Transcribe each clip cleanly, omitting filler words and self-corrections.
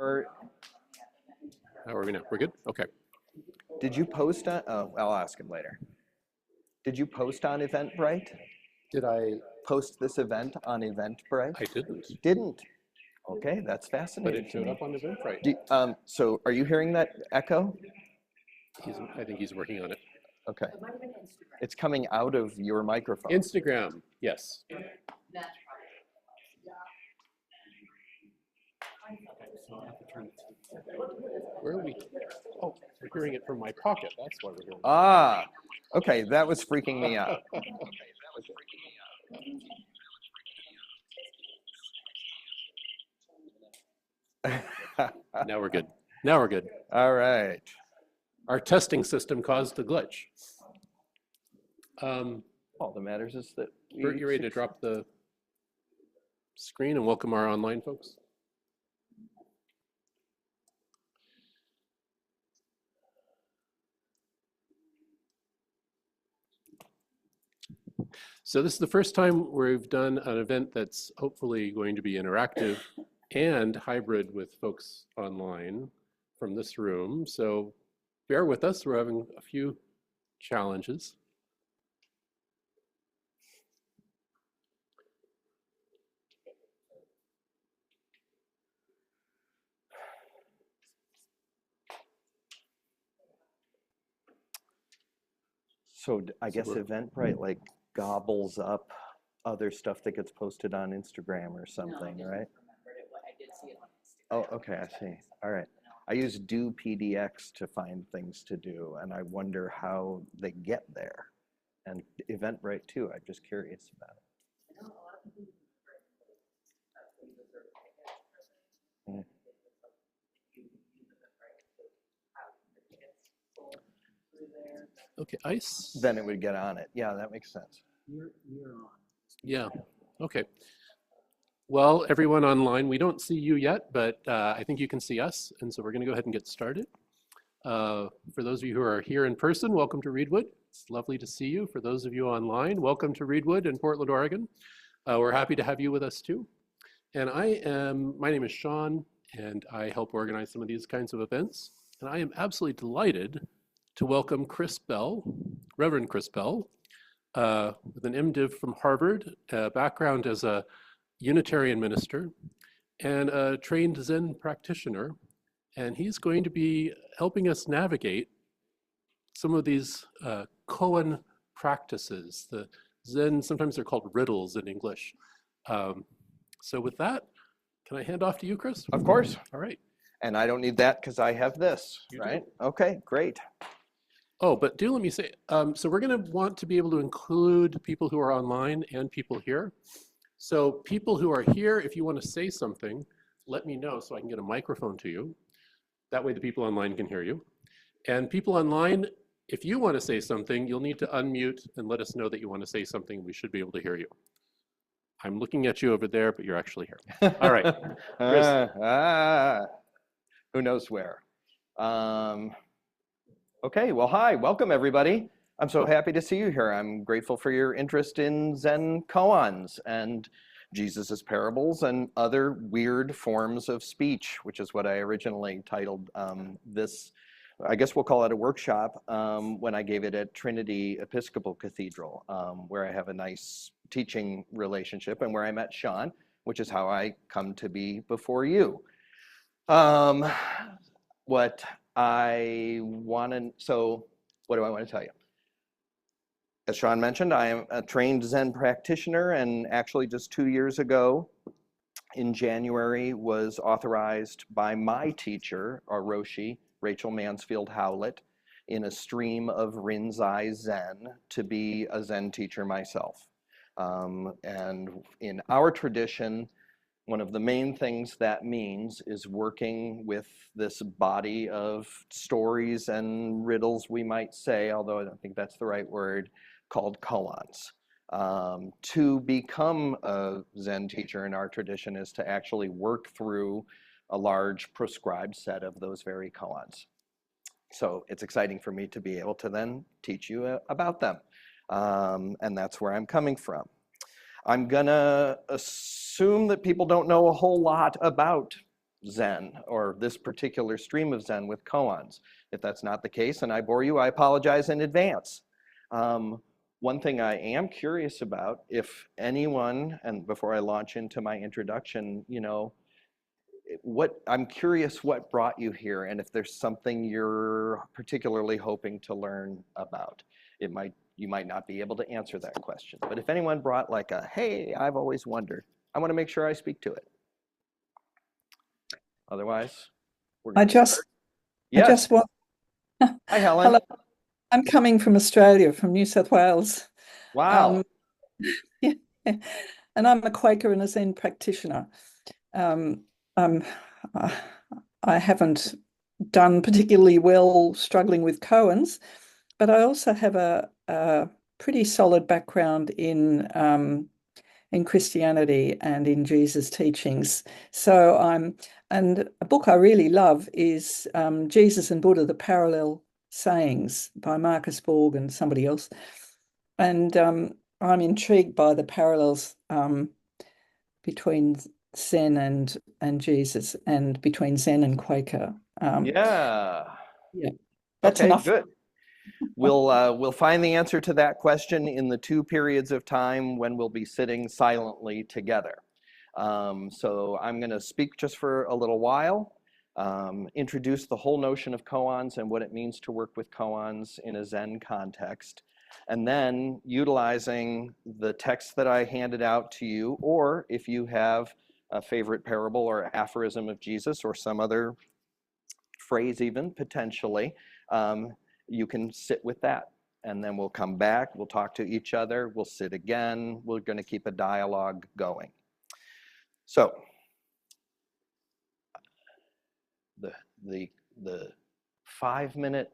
Or How are we now? We're good? Okay. did you post on, oh, I'll ask him later. Did you post on Eventbrite? Did I? Post this event on Eventbrite? I didn't. You didn't. Okay, that's But fascinating it to showed me. up on Eventbrite. So are you hearing that echo? I think he's working on it. Okay. It's coming out of your microphone. Instagram, yes. Where are we? Oh, we're hearing it from my pocket. That's why we're hearing it. Ah, okay, that was freaking me out. Now we're good. Now we're good. All right. Our testing system caused a glitch. All that matters is that Bert, you ready to drop the screen and welcome our online folks? So this is the first time we've done an event that's hopefully going to be interactive and hybrid with folks online from this room. So bear with us, we're having a few challenges. So I guess Eventbrite like gobbles up other stuff that gets posted on Instagram or something, right? Oh, okay, I see. All right. I use do PDX to find things to do, and I wonder how they get there. And Eventbrite too, I'm just curious about it. Mm. Okay, ice. Then it would get on it. Yeah, that makes sense. You're on. Yeah, okay. Well, everyone online, we don't see you yet, but I think you can see us. And so we're gonna go ahead and get started. For those of you who are here in person, welcome to Reedwood. It's lovely to see you. For those of you online, welcome to Reedwood in Portland, Oregon. We're happy to have you with us too. And my name is Sean, and I help organize some of these kinds of events. And I am absolutely delighted to welcome Chris Bell, Reverend Chris Bell, with an MDiv from Harvard, background as a Unitarian minister and a trained Zen practitioner. And he's going to be helping us navigate some of these Koan practices. The Zen, sometimes they're called riddles in English. So with that, can I hand off to you, Chris? Of course. All right. And I don't need that because I have this, right? Okay, great. Oh, but do let me say, so we're going to want to be able to include people who are online and people here. So people who are here, if you want to say something, let me know so I can get a microphone to you. That way the people online can hear you. And people online, if you want to say something, you'll need to unmute and let us know that you want to say something. We should be able to hear you. I'm looking at you over there, but you're actually here. All right. Who knows where? Okay, well, hi, welcome everybody. I'm so happy to see you here. I'm grateful for your interest in Zen koans and Jesus's parables and other weird forms of speech, which is what I originally titled this. I guess we'll call it a workshop when I gave it at Trinity Episcopal Cathedral, where I have a nice teaching relationship and where I met Sean, which is how I come to be before you. What I want to, so what do I want to tell you? As Sean mentioned, I am a trained Zen practitioner, and actually just 2 years ago in January was authorized by my teacher, our Roshi, Rachel Mansfield Howlett, in a stream of Rinzai Zen to be a Zen teacher myself. And in our tradition, one of the main things that means is working with this body of stories and riddles, we might say, although I don't think that's the right word, called koans. To become a Zen teacher in our tradition is to actually work through a large prescribed set of those very koans. So it's exciting for me to be able to then teach you about them. And that's where I'm coming from. I'm gonna assume that people don't know a whole lot about Zen or this particular stream of Zen with koans. If that's not the case and I bore you, I apologize in advance. One thing I am curious about, if anyone, and before I launch into my introduction, I'm curious what brought you here and if there's something you're particularly hoping to learn about. You might not be able to answer that question, but if anyone brought like a, hey, I've always wondered, I want to make sure I speak to it. Otherwise, we're I going to start. Yes. just want. Hi, Helen. Hello. I'm coming from Australia, from New South Wales. Wow. Yeah, and I'm a Quaker and a Zen practitioner. Um, um, I haven't done particularly well struggling with koans, but I also have a pretty solid background in Christianity and in Jesus' teachings. So and a book I really love is Jesus and Buddha, The Parallel Sayings by Marcus Borg and somebody else. And I'm intrigued by the parallels between Zen and Jesus and between Zen and Quaker. Yeah. That's okay, enough. Good. We'll find the answer to that question in the 2 periods of time when we'll be sitting silently together. So I'm going to speak just for a little while, introduce the whole notion of koans and what it means to work with koans in a Zen context, and then utilizing the text that I handed out to you, or if you have a favorite parable or aphorism of Jesus or some other phrase even potentially, you can sit with that. And then we'll come back, we'll talk to each other, we'll sit again, we're going to keep a dialogue going. So, the 5-minute,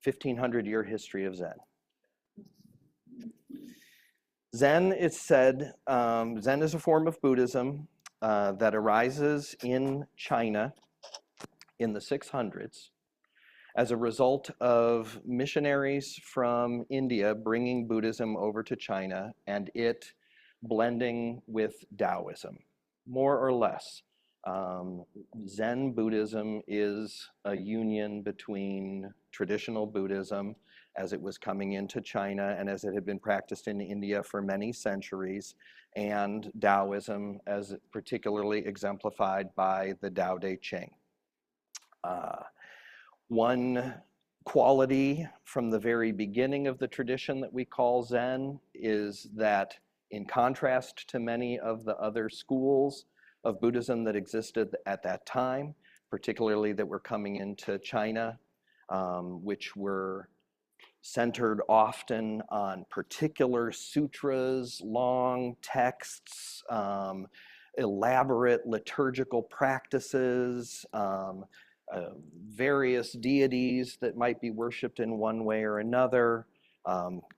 1,500-year history of Zen. Zen, it's said, Zen is a form of Buddhism that arises in China in the 600s as a result of missionaries from India bringing Buddhism over to China and it blending with Taoism, more or less. Zen Buddhism is a union between traditional Buddhism as it was coming into China and as it had been practiced in India for many centuries, and Taoism as particularly exemplified by the Tao Te Ching. One quality from the very beginning of the tradition that we call Zen is that, in contrast to many of the other schools of Buddhism that existed at that time, particularly that were coming into China, which were centered often on particular sutras, long texts, elaborate liturgical practices, various deities that might be worshipped in one way or another,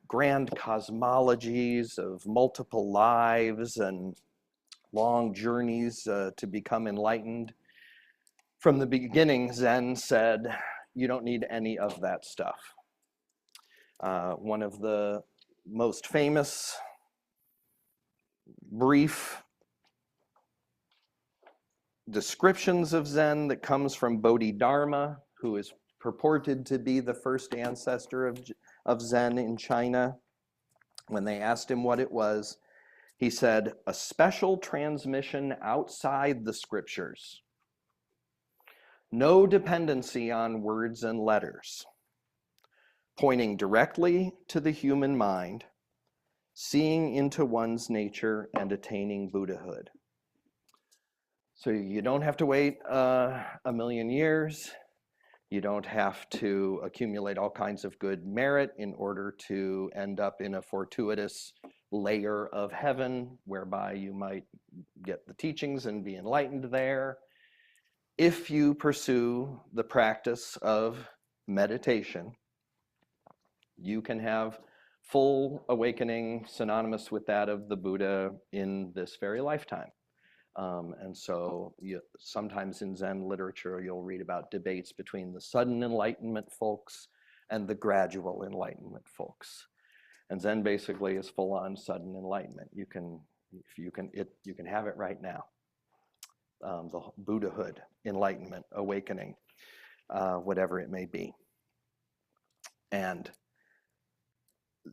grand cosmologies of multiple lives and long journeys to become enlightened. From the beginning, Zen said, you don't need any of that stuff. One of the most famous brief descriptions of Zen that comes from Bodhidharma, who is purported to be the first ancestor of Zen in China. When they asked him what it was, he said, a special transmission outside the scriptures. No dependency on words and letters, pointing directly to the human mind, seeing into one's nature and attaining Buddhahood. So you don't have to wait a million years. You don't have to accumulate all kinds of good merit in order to end up in a fortuitous layer of heaven whereby you might get the teachings and be enlightened there. If you pursue the practice of meditation, you can have full awakening synonymous with that of the Buddha in this very lifetime. And so sometimes in Zen literature, you'll read about debates between the sudden enlightenment folks and the gradual enlightenment folks. And Zen basically is full on sudden enlightenment. You can have it right now. the Buddhahood, enlightenment, awakening, whatever it may be. And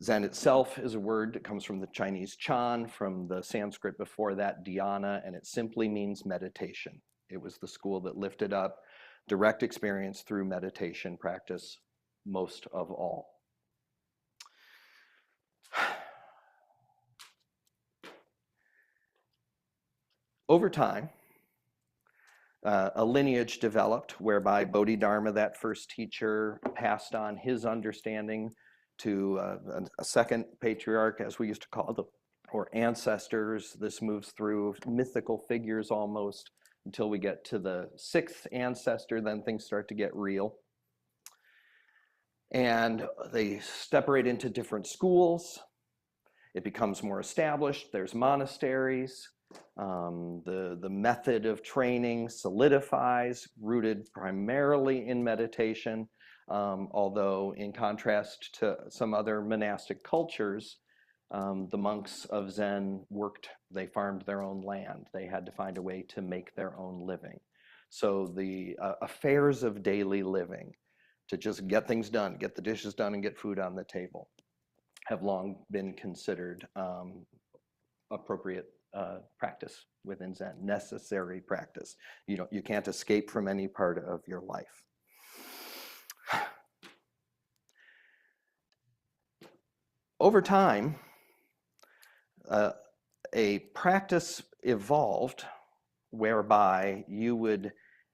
Zen itself is a word that comes from the Chinese Chan, from the Sanskrit before that, dhyana, and it simply means meditation. It was the school that lifted up direct experience through meditation practice most of all. Over time, a lineage developed whereby Bodhidharma, that first teacher, passed on his understanding to a second patriarch, as we used to call them, or ancestors. This moves through mythical figures almost until we get to the sixth ancestor, then things start to get real. And they separate into different schools. It becomes more established. There's monasteries. The method of training solidifies, rooted primarily in meditation, although in contrast to some other monastic cultures, the monks of Zen they farmed their own land. They had to find a way to make their own living. So the affairs of daily living, to just get things done, get the dishes done and get food on the table, have long been considered appropriate practice within Zen, necessary practice. You can't escape from any part of your life. Over time, a practice evolved whereby you would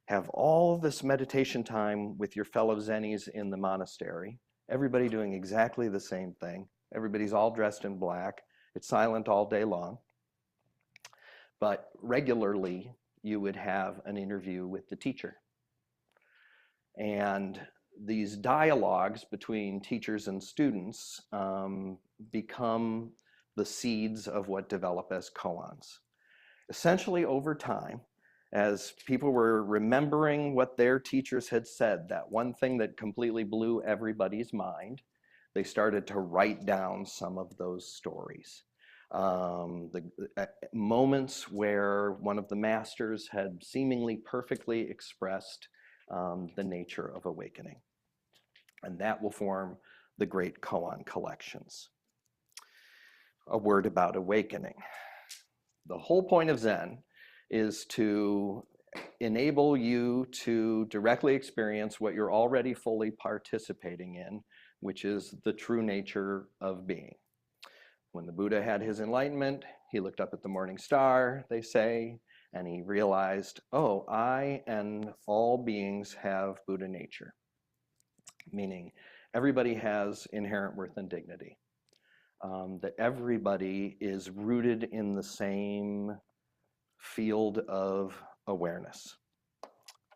have all this meditation time with your fellow Zennis in the monastery, everybody doing exactly the same thing. Everybody's all dressed in black. It's silent all day long. But regularly, you would have an interview with the teacher. And these dialogues between teachers and students become the seeds of what develop as koans. Essentially, over time, as people were remembering what their teachers had said, that one thing that completely blew everybody's mind, they started to write down some of those stories. Moments where one of the masters had seemingly perfectly expressed the nature of awakening. And that will form the great koan collections. A word about awakening. The whole point of Zen is to enable you to directly experience what you're already fully participating in, which is the true nature of being. When the Buddha had his enlightenment, he looked up at the morning star, they say, and he realized, oh, I and all beings have Buddha nature, meaning everybody has inherent worth and dignity, that everybody is rooted in the same field of awareness.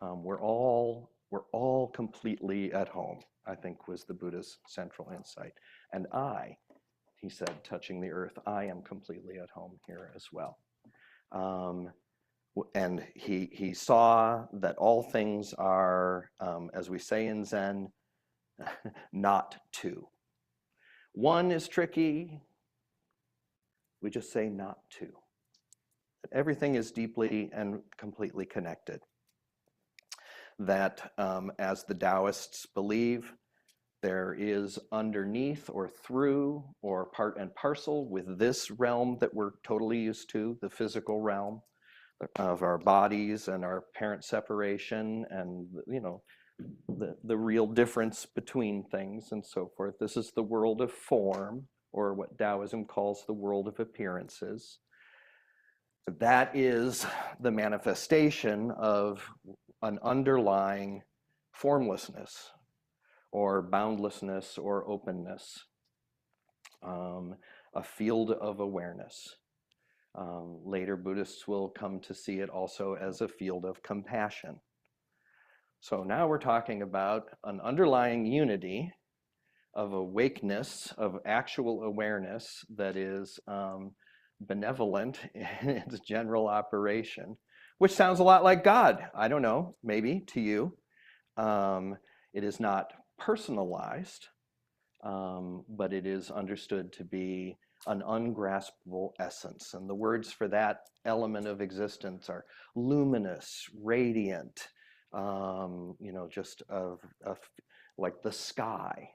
We're all completely at home, I think was the Buddha's central insight. And he said, touching the earth, I am completely at home here as well. And he saw that all things are, as we say in Zen, not two. One is tricky. We just say not two. Everything is deeply and completely connected. That, as the Taoists believe, there is underneath or through or part and parcel with this realm that we're totally used to, the physical realm of our bodies and our parent separation and, the real difference between things and so forth. This is the world of form, or what Taoism calls the world of appearances. That is the manifestation of an underlying formlessness or boundlessness or openness, a field of awareness. Later Buddhists will come to see it also as a field of compassion. So now we're talking about an underlying unity of awakeness, of actual awareness that is benevolent in its general operation, which sounds a lot like God. I don't know, maybe to you. It is not personalized, but it is understood to be an ungraspable essence. And the words for that element of existence are luminous, radiant, just like the sky,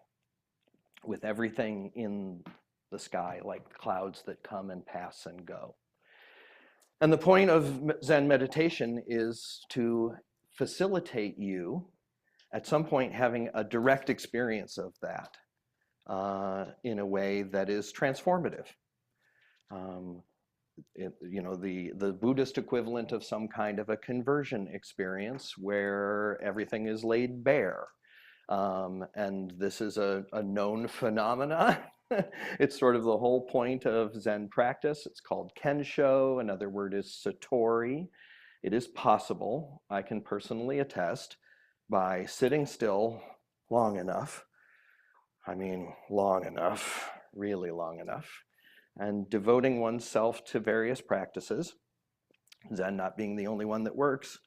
with everything in the sky, like clouds that come and pass and go. And the point of Zen meditation is to facilitate you at some point having a direct experience of that in a way that is transformative. The Buddhist equivalent of some kind of a conversion experience where everything is laid bare. And this is a known phenomena. It's sort of the whole point of Zen practice. It's called Kensho. Another word is Satori. It is possible, I can personally attest, by sitting still long enough, long enough, really long enough, and devoting oneself to various practices, Zen not being the only one that works,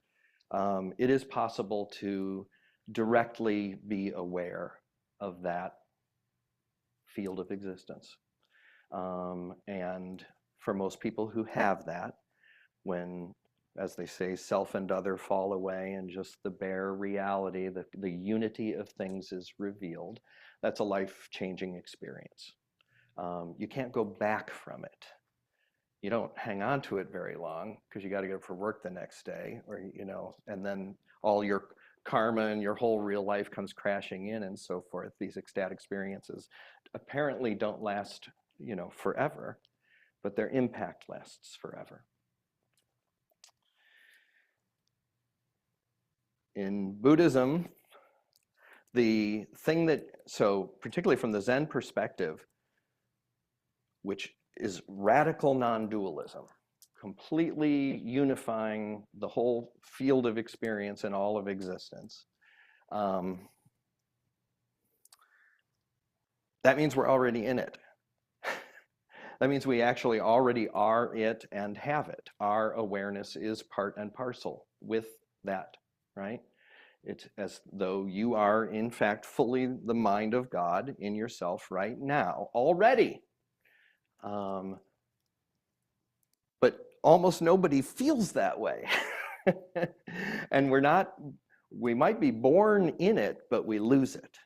it is possible to directly be aware of that field of existence. And for most people who have that, when, as they say, self and other fall away and just the bare reality, the unity of things is revealed, that's a life-changing experience. You can't go back from it. You don't hang on to it very long because you got to go for work the next day, or and then all your karma and your whole real life comes crashing in and so forth. These ecstatic experiences apparently don't last, forever, but their impact lasts forever. In Buddhism, the thing so particularly from the Zen perspective, which is radical non-dualism, completely unifying the whole field of experience and all of existence. That means we're already in it. That means we actually already are it and have it. Our awareness is part and parcel with that, right? It's as though you are, in fact, fully the mind of God in yourself right now, already. But almost nobody feels that way. And we might be born in it, but we lose it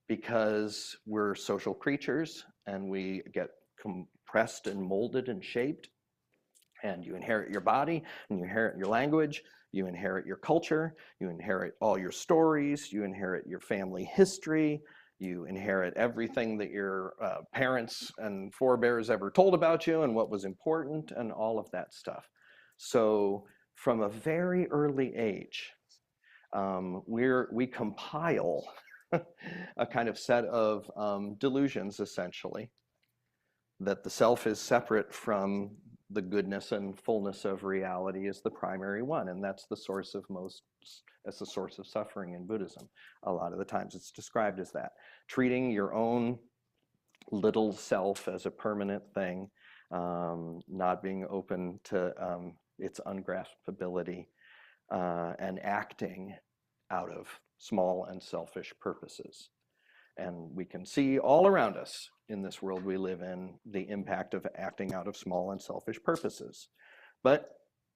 because we're social creatures and we get compressed and molded and shaped. And you inherit your body, and you inherit your language, you inherit your culture, you inherit all your stories, you inherit your family history, you inherit everything that your parents and forebears ever told about you and what was important and all of that stuff. So from a very early age, we compile a kind of set of delusions, essentially, that the self is separate from the goodness and fullness of reality is the primary one, and that's the source of suffering in Buddhism. A lot of the times it's described as that. Treating your own little self as a permanent thing, not being open to its ungraspability, and acting out of small and selfish purposes. And we can see all around us in this world we live in the impact of acting out of small and selfish purposes. But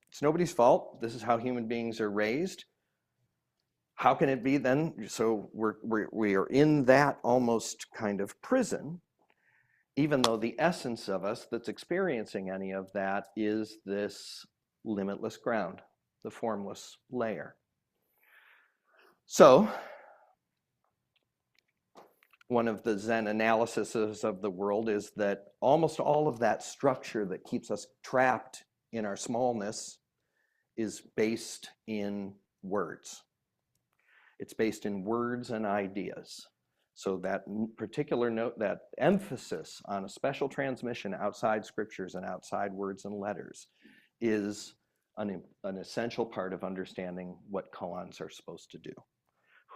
it's nobody's fault. This is how human beings are raised. How can it be then? So we are in that almost kind of prison, even though the essence of us that's experiencing any of that is this limitless ground, the formless layer. So one of the Zen analyses of the world is that almost all of that structure that keeps us trapped in our smallness is based in words. It's based in words and ideas. So that particular note, that emphasis on a special transmission outside scriptures and outside words and letters is an essential part of understanding what koans are supposed to do.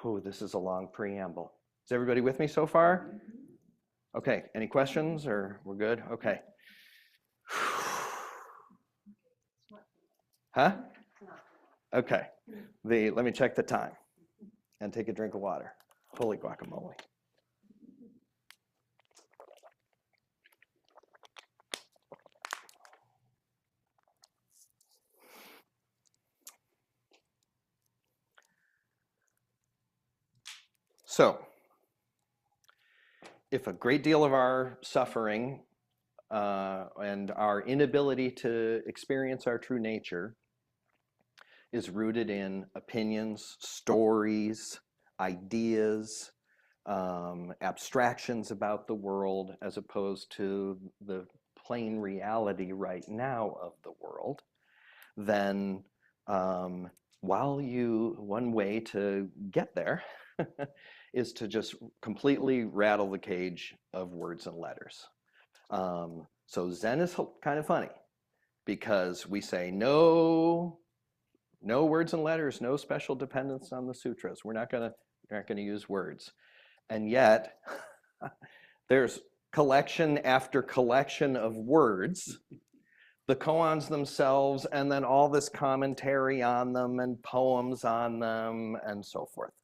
Oh, this is a long preamble. Is everybody with me so far? Okay, any questions or we're good? Okay. Huh? Okay, let me check the time and take a drink of water. Holy guacamole. So, if a great deal of our suffering and our inability to experience our true nature is rooted in opinions, stories, ideas, abstractions about the world, as opposed to the plain reality right now of the world, then one way to get there is to just completely rattle the cage of words and letters. So Zen is kind of funny because we say no words and letters, no special dependence on the sutras. We're not gonna use words, and yet there's collection after collection of words, the koans themselves, and then all this commentary on them and poems on them and so forth.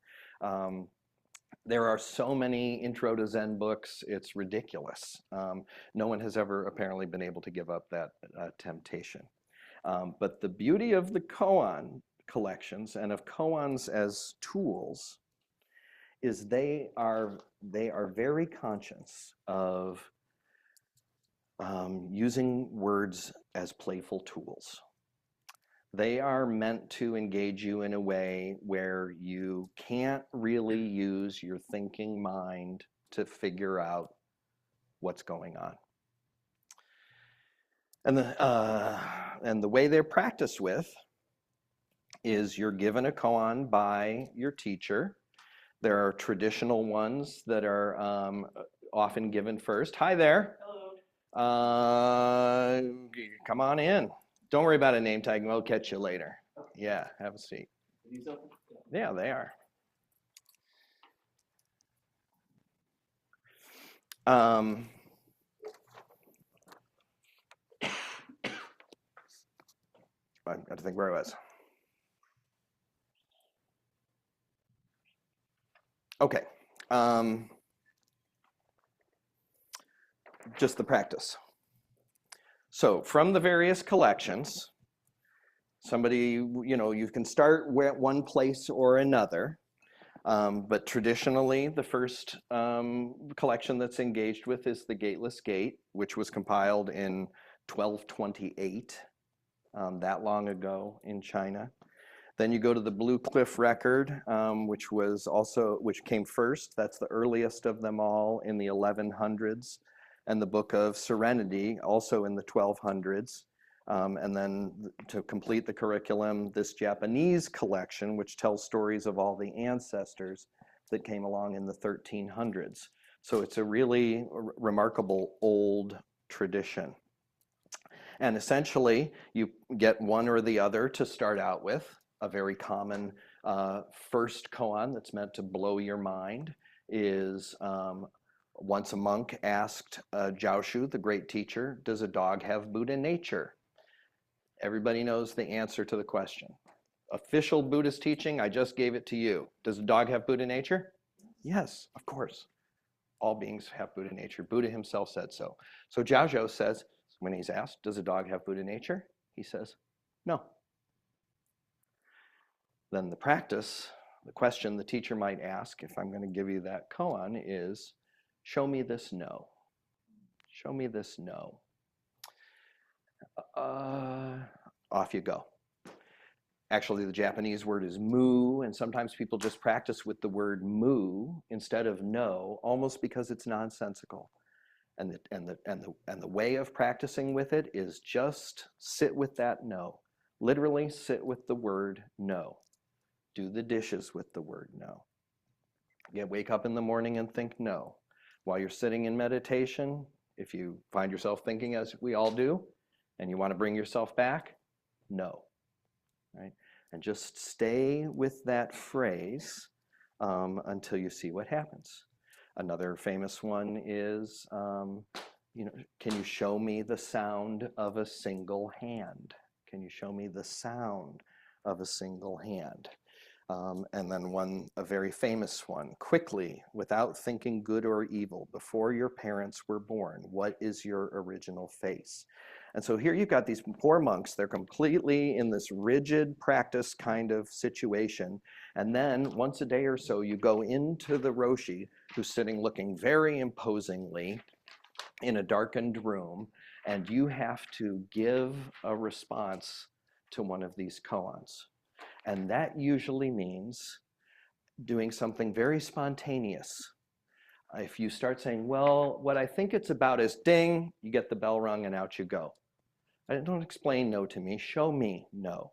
There are so many intro to Zen books, it's ridiculous. No one has ever apparently been able to give up that temptation. But the beauty of the koan collections and of koans as tools is they are very conscious of using words as playful tools. They are meant to engage you in a way where you can't really use your thinking mind to figure out what's going on. And the way they're practiced with is you're given a koan by your teacher. There are traditional ones that are often given first. Hi there. Hello. Come on in. Don't worry about a name tag. We'll catch you later. Yeah, have a seat. Yeah, they are. I got to think where I was. Okay. Just the practice. So from the various collections, somebody, you can start at one place or another, but traditionally the first collection that's engaged with is the Gateless Gate, which was compiled in 1228, that long ago in China. Then you go to the Blue Cliff Record, which came first. That's the earliest of them all in the 1100s. And the Book of Serenity, also in the 1200s. And then to complete the curriculum, this Japanese collection, which tells stories of all the ancestors that came along in the 1300s. So it's a really remarkable old tradition. And essentially, you get one or the other to start out with. A very common first koan that's meant to blow your mind is once a monk asked Jiaoshu, the great teacher, does a dog have Buddha nature? Everybody knows the answer to the question. Official Buddhist teaching, I just gave it to you. Does a dog have Buddha nature? Yes, of course. All beings have Buddha nature. Buddha himself said so. So Jiaozhou says, when he's asked, does a dog have Buddha nature? He says, no. Then the practice, the question the teacher might ask, if I'm going to give you that koan, is, show me this no. Show me this no. Off you go. Actually, the Japanese word is mu, and sometimes people just practice with the word mu instead of no, almost because it's nonsensical. And the way of practicing with it is just sit with that no. Literally sit with the word no. Do the dishes with the word no. Wake up in the morning and think no. While you're sitting in meditation, if you find yourself thinking, as we all do, and you want to bring yourself back, no. Right? And just stay with that phrase until you see what happens. Another famous one is, can you show me the sound of a single hand? Can you show me the sound of a single hand? And then a very famous one, quickly, without thinking good or evil, before your parents were born, what is your original face? And so here you've got these poor monks, they're completely in this rigid practice kind of situation. And then once a day or so, you go into the Roshi, who's sitting looking very imposingly in a darkened room, and you have to give a response to one of these koans. And that usually means doing something very spontaneous. If you start saying, well, what I think it's about is ding, you get the bell rung and out you go. Don't explain no to me, show me no,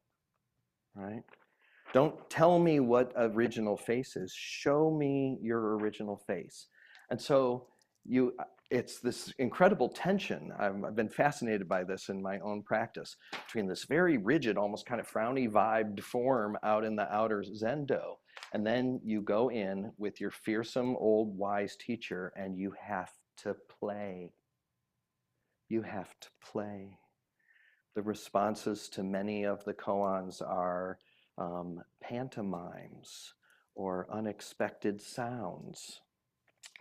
right? Don't tell me what original face is, show me your original face. And so it's this incredible tension. I've been fascinated by this in my own practice, between this very rigid, almost kind of frowny vibed form out in the outer zendo, and then you go in with your fearsome old wise teacher and you have to play. You have to play. The responses to many of the koans are pantomimes or unexpected sounds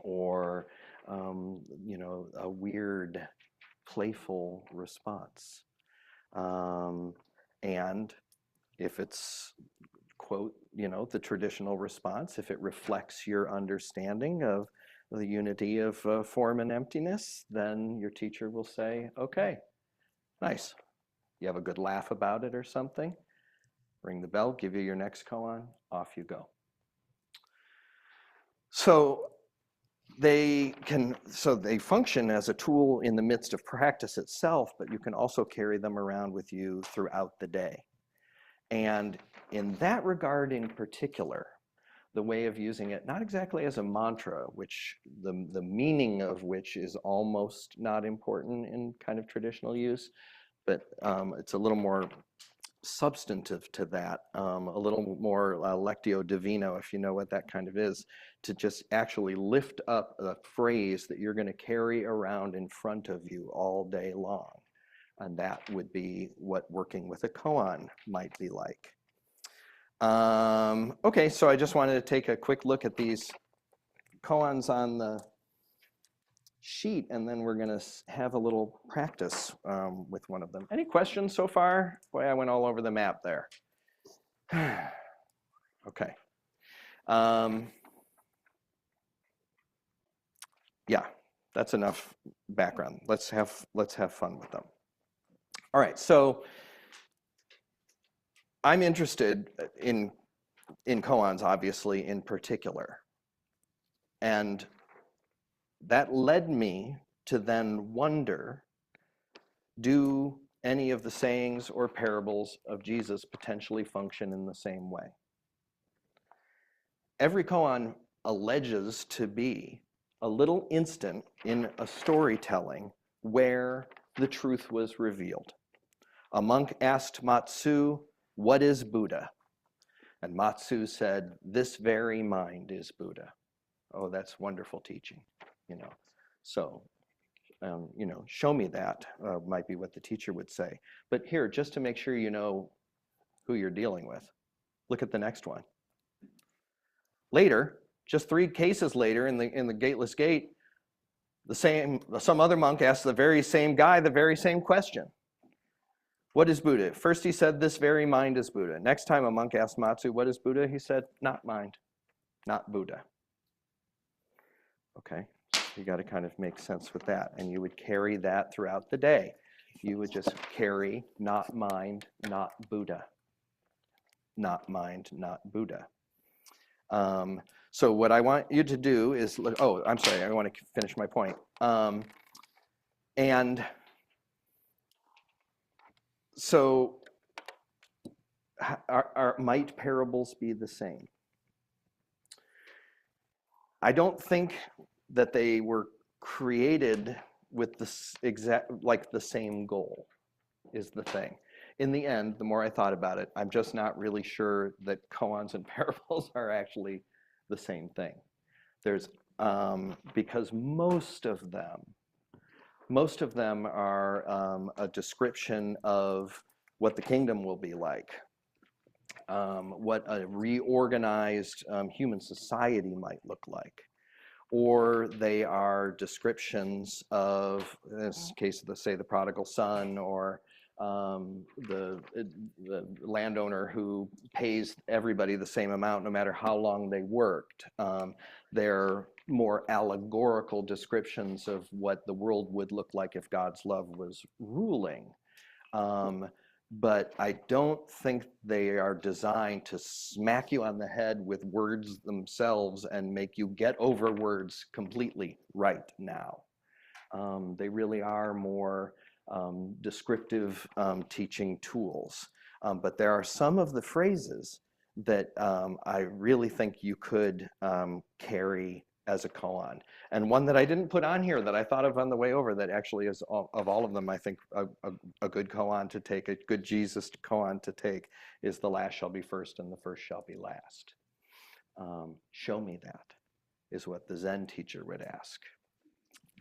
or a weird, playful response. And if it's, quote, the traditional response, if it reflects your understanding of the unity of form and emptiness, then your teacher will say, okay, nice. You have a good laugh about it or something, ring the bell, give you your next koan, off you go. So they function as a tool in the midst of practice itself, but you can also carry them around with you throughout the day. And in that regard in particular, the way of using it, not exactly as a mantra, which the meaning of which is almost not important in kind of traditional use, but it's a little more substantive to that, a little more lectio divino, if you know what that kind of is, to just actually lift up a phrase that you're going to carry around in front of you all day long. And that would be what working with a koan might be like. Okay, so I just wanted to take a quick look at these koans on the sheet, and then we're going to have a little practice with one of them. Any questions so far? Boy, I went all over the map there. Okay. Yeah, that's enough background. Let's have fun with them. All right, so I'm interested in koans, obviously, in particular. And that led me to then wonder, do any of the sayings or parables of Jesus potentially function in the same way? Every koan alleges to be a little instant in a storytelling where the truth was revealed. A monk asked Matsu, "What is Buddha?" And Matsu said, "This very mind is Buddha." Oh, that's wonderful teaching, So, show me that might be what the teacher would say. But here, just to make sure you know who you're dealing with, look at the next one. Later, just 3 cases later, in the gateless gate, some other monk asked the very same guy the very same question. What is Buddha? First he said, "This very mind is Buddha." Next time a monk asked Matsu, "What is Buddha?" He said, "Not mind, not Buddha." Okay, you got to kind of make sense with that. And you would carry that throughout the day. You would just carry not mind, not Buddha. Not mind, not Buddha. So what I want you to do is, oh, I'm sorry, I want to finish my point. And so might parables be the same? I don't think that they were created with the same goal, is the thing. In the end, the more I thought about it, I'm just not really sure that koans and parables are actually the same thing. There's because most of them are a description of what the kingdom will be like, what a reorganized human society might look like, or they are descriptions of, in this case, say the prodigal son, or the landowner who pays everybody the same amount no matter how long they worked. They're more allegorical descriptions of what the world would look like if God's love was ruling. But I don't think they are designed to smack you on the head with words themselves and make you get over words completely right now. They really are more descriptive teaching tools. But there are some of the phrases that I really think you could carry as a koan. And one that I didn't put on here that I thought of on the way over that actually is, of all of them, I think a good koan to take, a good Jesus koan to take, is the last shall be first and the first shall be last. Show me that, is what the Zen teacher would ask.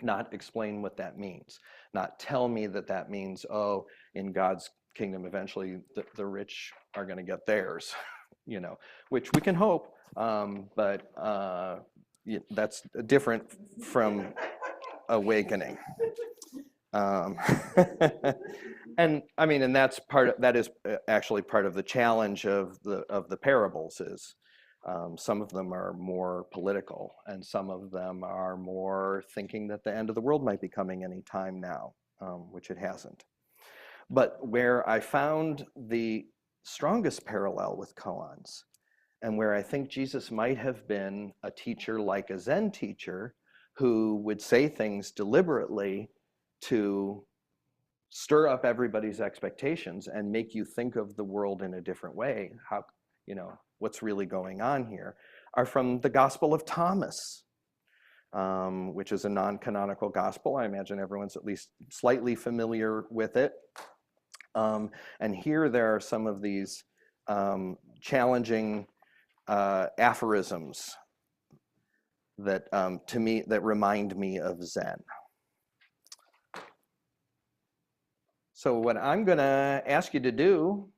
Not explain what that means. Not tell me that that means, oh, in God's kingdom, eventually the rich are going to get theirs, you know, which we can hope, but that's different from awakening. And I mean, and that is actually part of the challenge of the parables is some of them are more political, and some of them are more thinking that the end of the world might be coming any time now, which it hasn't. But where I found the strongest parallel with koans, and where I think Jesus might have been a teacher like a Zen teacher who would say things deliberately to stir up everybody's expectations and make you think of the world in a different way, how, you know, what's really going on here, are from the Gospel of Thomas, which is a non-canonical gospel. I imagine everyone's at least slightly familiar with it. And here there are some of these challenging aphorisms that, to me, that remind me of Zen. So what I'm going to ask you to do,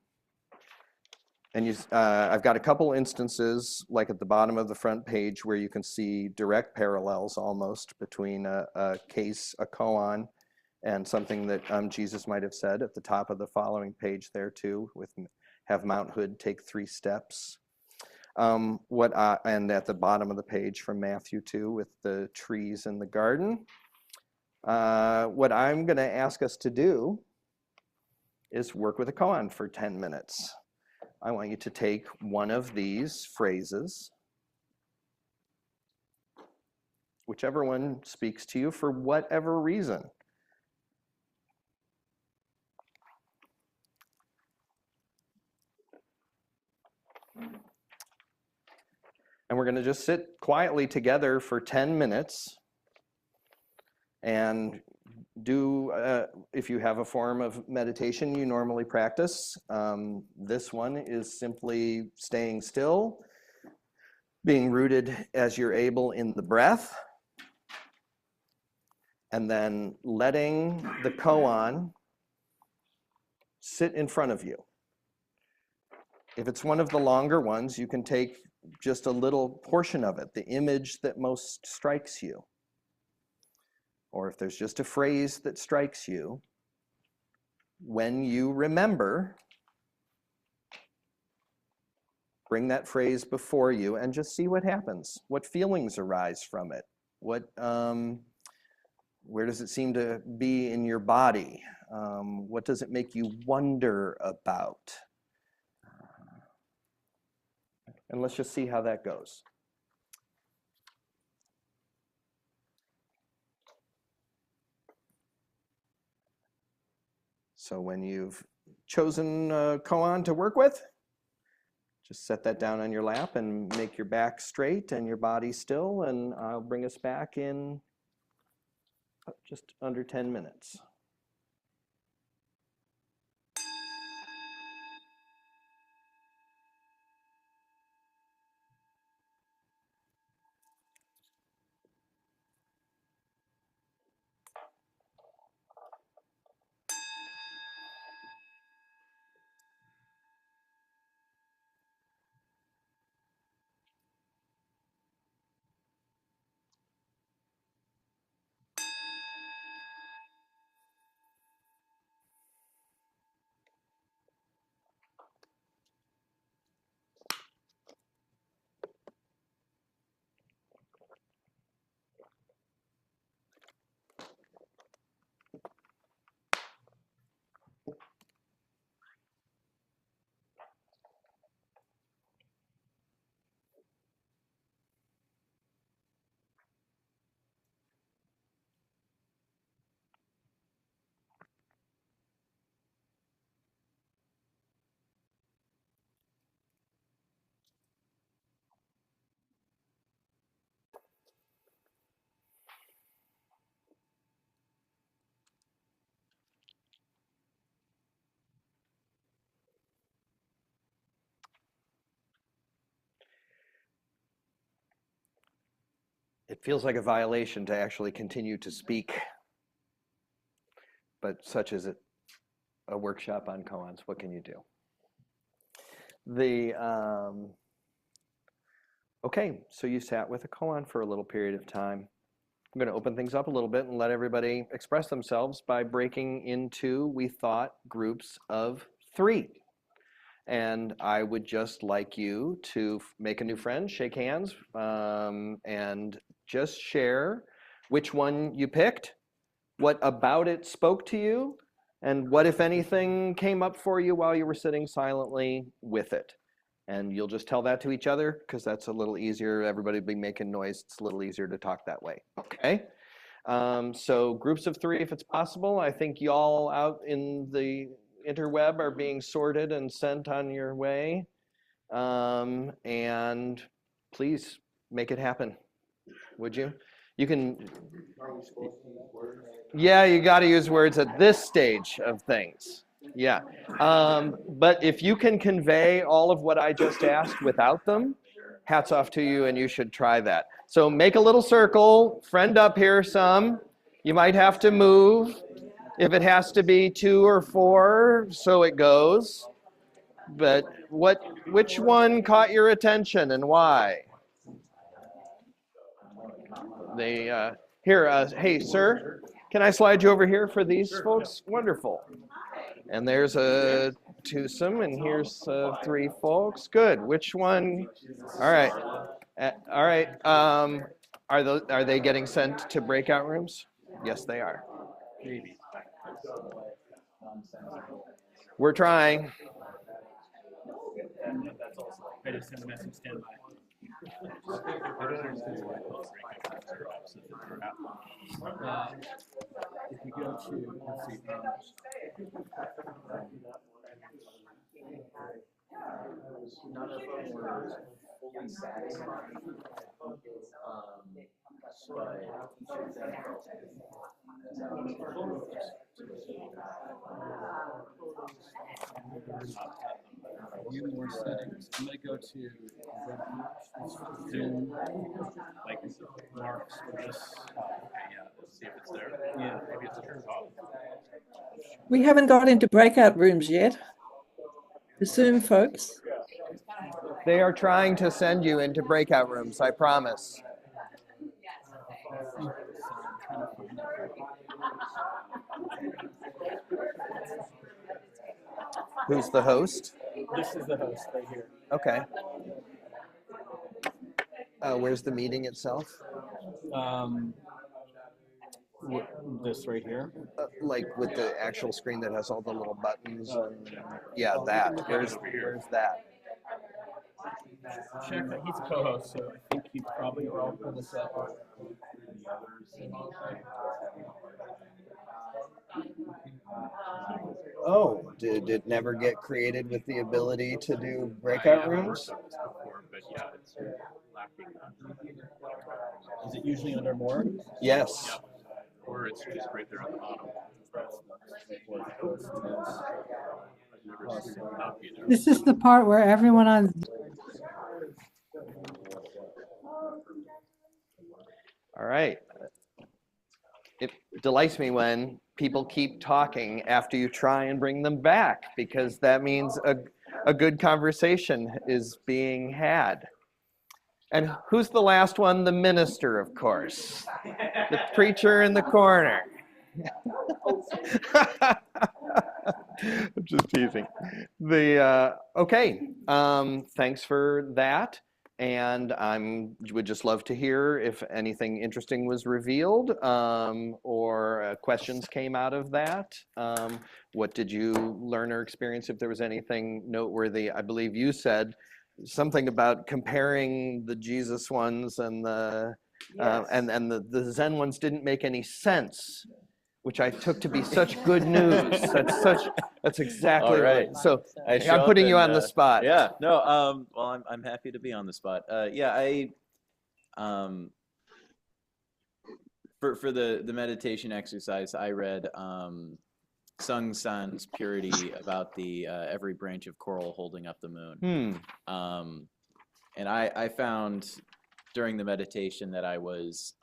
and I've got a couple instances, like at the bottom of the front page, where you can see direct parallels almost between a case, a koan, and something that Jesus might have said at the top of the following page there too, with have Mount Hood take 3 steps. And at the bottom of the page from Matthew 2 with the trees in the garden. What I'm going to ask us to do is work with a koan for 10 minutes. I want you to take one of these phrases, whichever one speaks to you for whatever reason. And we're going to just sit quietly together for 10 minutes and do, if you have a form of meditation you normally practice, this one is simply staying still, being rooted as you're able in the breath, and then letting the koan sit in front of you. If it's one of the longer ones, you can take just a little portion of it, the image that most strikes you. Or if there's just a phrase that strikes you, when you remember, bring that phrase before you and just see what happens. What feelings arise from it? Where does it seem to be in your body? What does it make you wonder about? And let's just see how that goes. So when you've chosen a koan to work with, just set that down on your lap and make your back straight and your body still, and I'll bring us back in just under 10 minutes. It feels like a violation to actually continue to speak, but such is it. A workshop on koans. What can you do? Okay, so you sat with a koan for a little period of time. I'm going to open things up a little bit and let everybody express themselves by breaking into, we thought, groups of 3. And I would just like you to make a new friend, shake hands, and just share which one you picked, what about it spoke to you, and what, if anything, came up for you while you were sitting silently with it. And you'll just tell that to each other because that's a little easier. Everybody will be making noise. It's a little easier to talk that way. Okay? So groups of 3 if it's possible. I think y'all out in the interweb are being sorted and sent on your way. And please make it happen. Would you? You can. Yeah, you got to use words at this stage of things. Yeah. But if you can convey all of what I just asked without them, hats off to you, and you should try that. So make a little circle, friend up here some. You might have to move. If it has to be 2 or 4, so it goes. But which one caught your attention and why? Hey, sir, can I slide you over here for these folks? Wonderful. And there's a twosome, and here's 3 folks. Good. Which one? All right. All right. Are they getting sent to breakout rooms? Yes, they are. Maybe. We're trying. I just sent a message, stand by. If you go to, let's see, none of them were fully satisfying, but each of them view more settings. I'm going to go to Zoom, like marks for this. Yeah, let's see if it's there. Yeah, maybe it's turned off. We haven't got into breakout rooms yet. The Zoom folks. They are trying to send you into breakout rooms, I promise. Who's the host? This is the host right here. Okay. Where's the meeting itself? This right here. Like with the actual screen that has all the little buttons and yeah, that. Where's that? Check that he's a co-host, so I think he probably will pull this up. Oh, did it never get created with the ability to do breakout rooms? But yeah, it's lacking. Is it usually under more? Yes. Yeah. Or it's just right there at the bottom. This is the part where everyone on. All right. It delights me when people keep talking after you try and bring them back, because that means a good conversation is being had. And who's the last one? The minister, of course. The preacher in the corner. I'm just teasing. Okay, thanks for that. And would just love to hear if anything interesting was revealed or questions came out of that. What did you learn or experience if there was anything noteworthy? I believe you said something about comparing the Jesus ones and the and the Zen ones didn't make any sense, which I took to be such good news. That's exactly All right. So I'm putting you on the spot. Yeah, no, well, I'm happy to be on the spot. Yeah, I for the meditation exercise, I read Sung San's Purity about the every branch of coral holding up the moon. And I found during the meditation that I was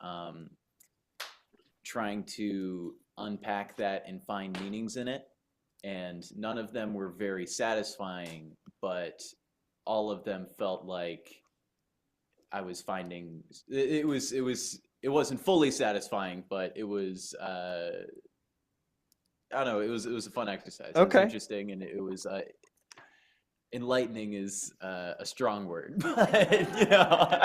trying to unpack that and find meanings in it, and none of them were very satisfying, but all of them felt like I was finding it wasn't fully satisfying, but it was I don't know, it was a fun exercise. It was Okay. interesting, and it was enlightening is a strong word, but you know.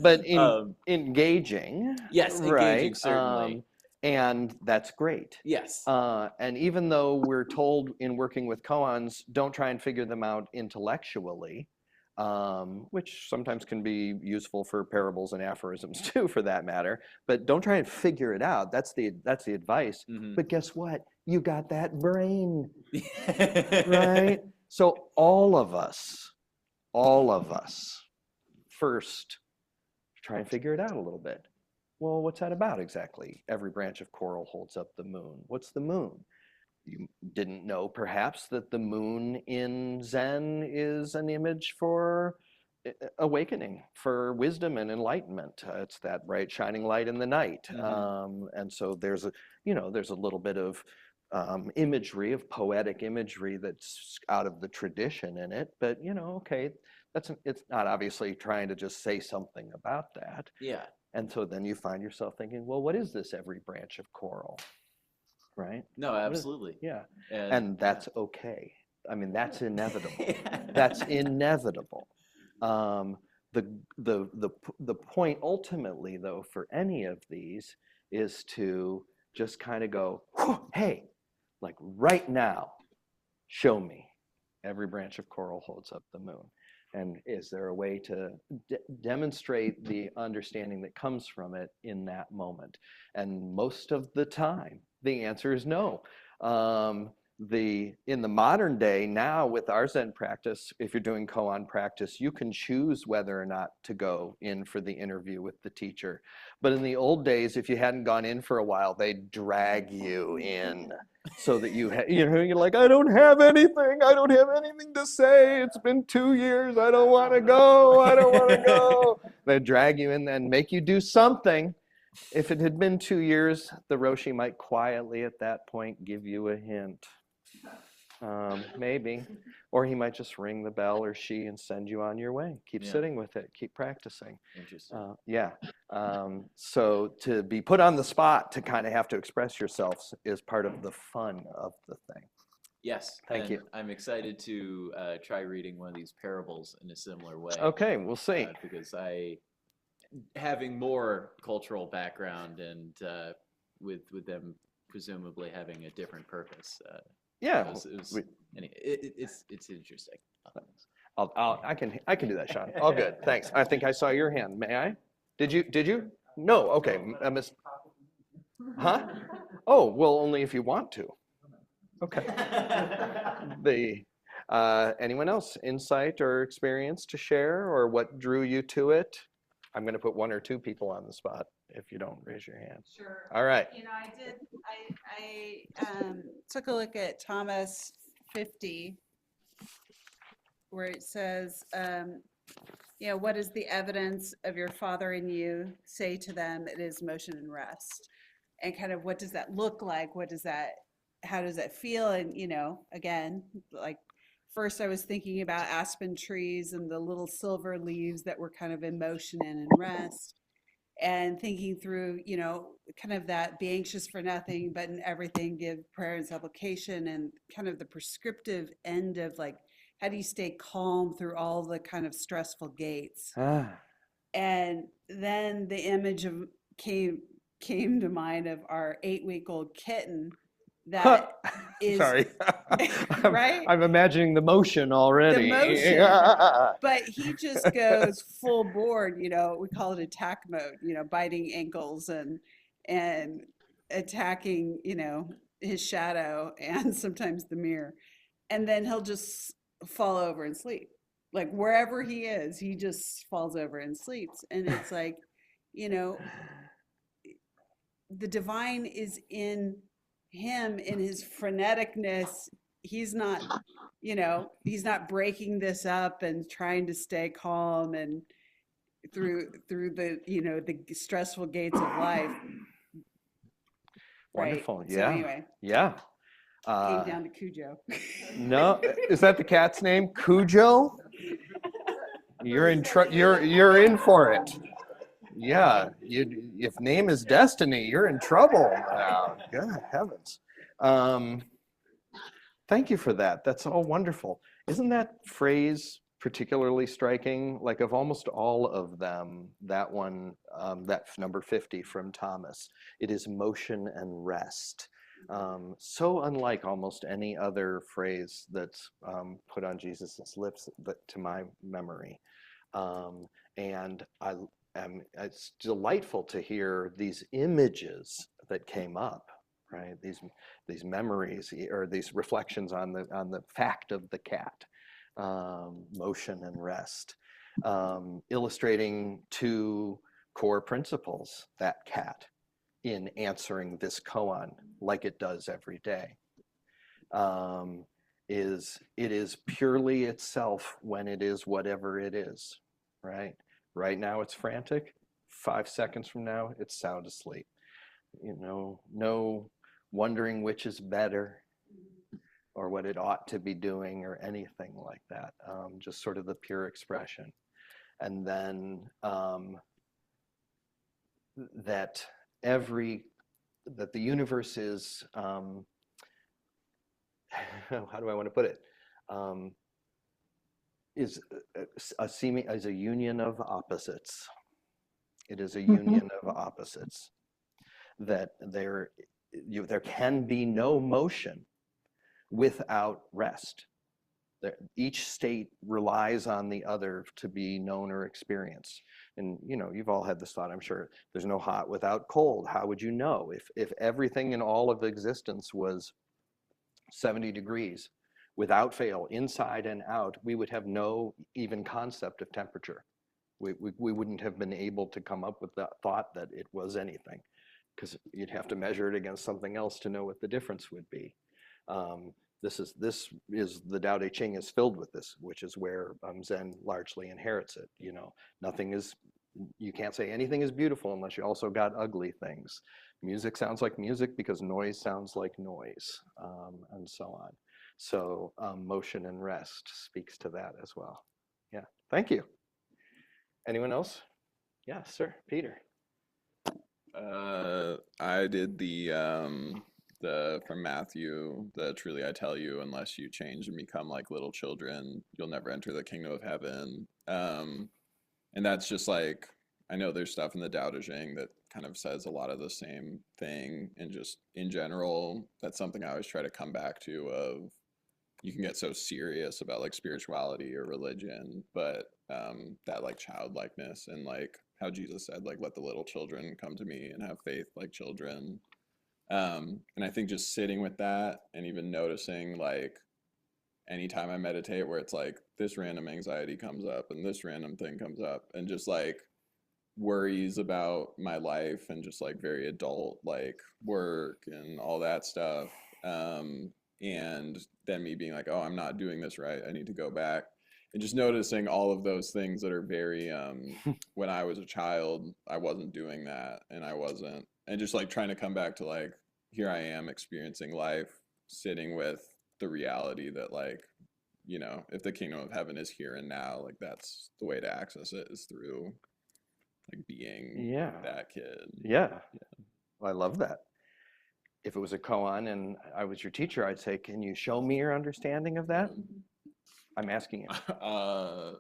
But Um, engaging. yes, engaging, right? certainly. And that's great. Yes. And even though we're told in working with koans, don't try and figure them out intellectually, which sometimes can be useful for parables and aphorisms too, for that matter. But don't try and figure it out. That's the advice. Mhm. But guess what? You got that brain, right? So all of us, first try and figure it out a little bit. Well, what's that about exactly? Every branch of coral holds up the moon. What's the moon? You didn't know perhaps that the moon in Zen is an image for awakening, for wisdom and enlightenment. It's that bright shining light in the night. And so there's a little bit of imagery, of poetic imagery that's out of the tradition in it, but okay, it's not obviously trying to just say something about that. Yeah. And so then you find yourself thinking, well, what is this every branch of coral? Right? No, absolutely. Yeah. And that's okay. I mean, that's inevitable. That's inevitable. The point ultimately, though, for any of these is to just kind of go, hey, like right now, show me every branch of coral holds up the moon. And is there a way to demonstrate the understanding that comes from it in that moment? And most of the time, the answer is no. In the modern day now with our Zen practice, if you're doing koan practice, you can choose whether or not to go in for the interview with the teacher. But in the old days, if you hadn't gone in for a while, they'd drag you in so that you're like, I don't have anything to say. It's been 2 years. I don't want to go. They'd drag you in and make you do something. If it had been 2 years, the Roshi might quietly at that point give you a hint. Maybe. Or he might just ring the bell, or she, and send you on your way. Keep sitting with it. Keep practicing. Interesting. So to be put on the spot to kind of have to express yourself is part of the fun of the thing. Yes. Thank you. I'm excited to try reading one of these parables in a similar way. Okay, we'll see. Because having more cultural background and with them presumably having a different purpose. It's interesting. I can do that, Sean. All good. Thanks. I think I saw your hand. May I? Did you? No. Okay. I missed. Huh? Oh, well, only if you want to. Okay. Anyone else insight or experience to share, or what drew you to it? I'm going to put 1 or 2 people on the spot if you don't raise your hand. Sure. All right. I took a look at Thomas 50, where it says, what is the evidence of your Father in you? Say to them, it is motion and rest. And kind of what does that look like? How does that feel? And, again, like first I was thinking about aspen trees and the little silver leaves that were kind of in motion and in rest. And thinking through, kind of that be anxious for nothing, but in everything give prayer and supplication, and kind of the prescriptive end of like, how do you stay calm through all the kind of stressful gates? And then the image came to mind of our 8-week-old kitten that is sorry. right. I'm imagining the motion already. The motion, but he just goes full board. We call it attack mode. Biting ankles and attacking. His shadow and sometimes the mirror, and then he'll just fall over and sleep. Like wherever he is, he just falls over and sleeps. And it's like, the divine is in him, in his freneticness. He's not, he's not breaking this up and trying to stay calm. And through the the stressful gates of life. Wonderful. Right. So Yeah. anyway, Yeah. came down to Cujo. No, is that the cat's name? Cujo? You're in for it. Yeah, if name is destiny, you're in trouble now. God heavens. Thank you for that. That's all wonderful. Isn't that phrase particularly striking? Like of almost all of them, that one, that number 50 from Thomas, it is motion and rest. So unlike almost any other phrase that's put on Jesus's lips, to my memory. And it's delightful to hear these images that came up, right? These memories or these reflections on the fact of the cat, motion and rest, illustrating two core principles, that cat in answering this koan like it does every day. It is purely itself when it is whatever it is, right? Right now it's frantic. 5 seconds from now, it's sound asleep. No wondering which is better or what it ought to be doing or anything like that. Just sort of the pure expression. And then that the universe is, how do I want to put it? Is a union of opposites. It is a union of opposites. That there can be no motion without rest. Each state relies on the other to be known or experienced. And you've all had this thought, I'm sure. There's no hot without cold. How would you know? If everything in all of existence was 70 degrees without fail, inside and out, we would have no even concept of temperature. We wouldn't have been able to come up with that thought that it was anything, because you'd have to measure it against something else to know what the difference would be. This is the Tao Te Ching is filled with this, which is where Zen largely inherits it. You can't say anything is beautiful unless you also got ugly things. Music sounds like music because noise sounds like noise, and so on. So motion and rest speaks to that as well. Yeah, thank you. Anyone else? Yeah, sir, Peter. I did the from Matthew, the truly I tell you, unless you change and become like little children, you'll never enter the kingdom of heaven. And that's just like, I know there's stuff in the Tao Te Ching that kind of says a lot of the same thing, and just in general, that's something I always try to come back to. Of you can get so serious about like spirituality or religion, but that like childlikeness and like how Jesus said, like, let the little children come to me and have faith like children. And I think just sitting with that and even noticing like anytime I meditate where it's like this random anxiety comes up and this random thing comes up, and just like worries about my life and just like very adult like work and all that stuff. And then me being like, oh, I'm not doing this right, I need to go back. And just noticing all of those things that are very, when I was a child, I wasn't doing that, and just like trying to come back to like, here I am experiencing life, sitting with the reality that like, if the kingdom of heaven is here and now, like that's the way to access it, is through like being that kid. Yeah. Well, I love that. If it was a koan and I was your teacher, I'd say, can you show me your understanding of that? I'm asking you. I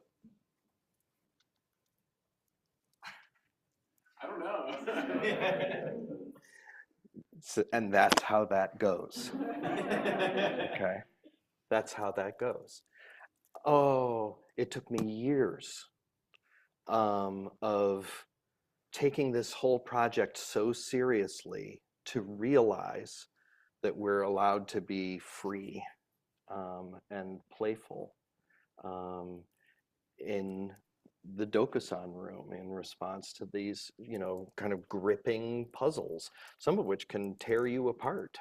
don't know. And that's how that goes. Okay. That's how that goes. Oh, it took me years of taking this whole project so seriously to realize that we're allowed to be free and playful in the Dokusan room in response to these, kind of gripping puzzles, some of which can tear you apart.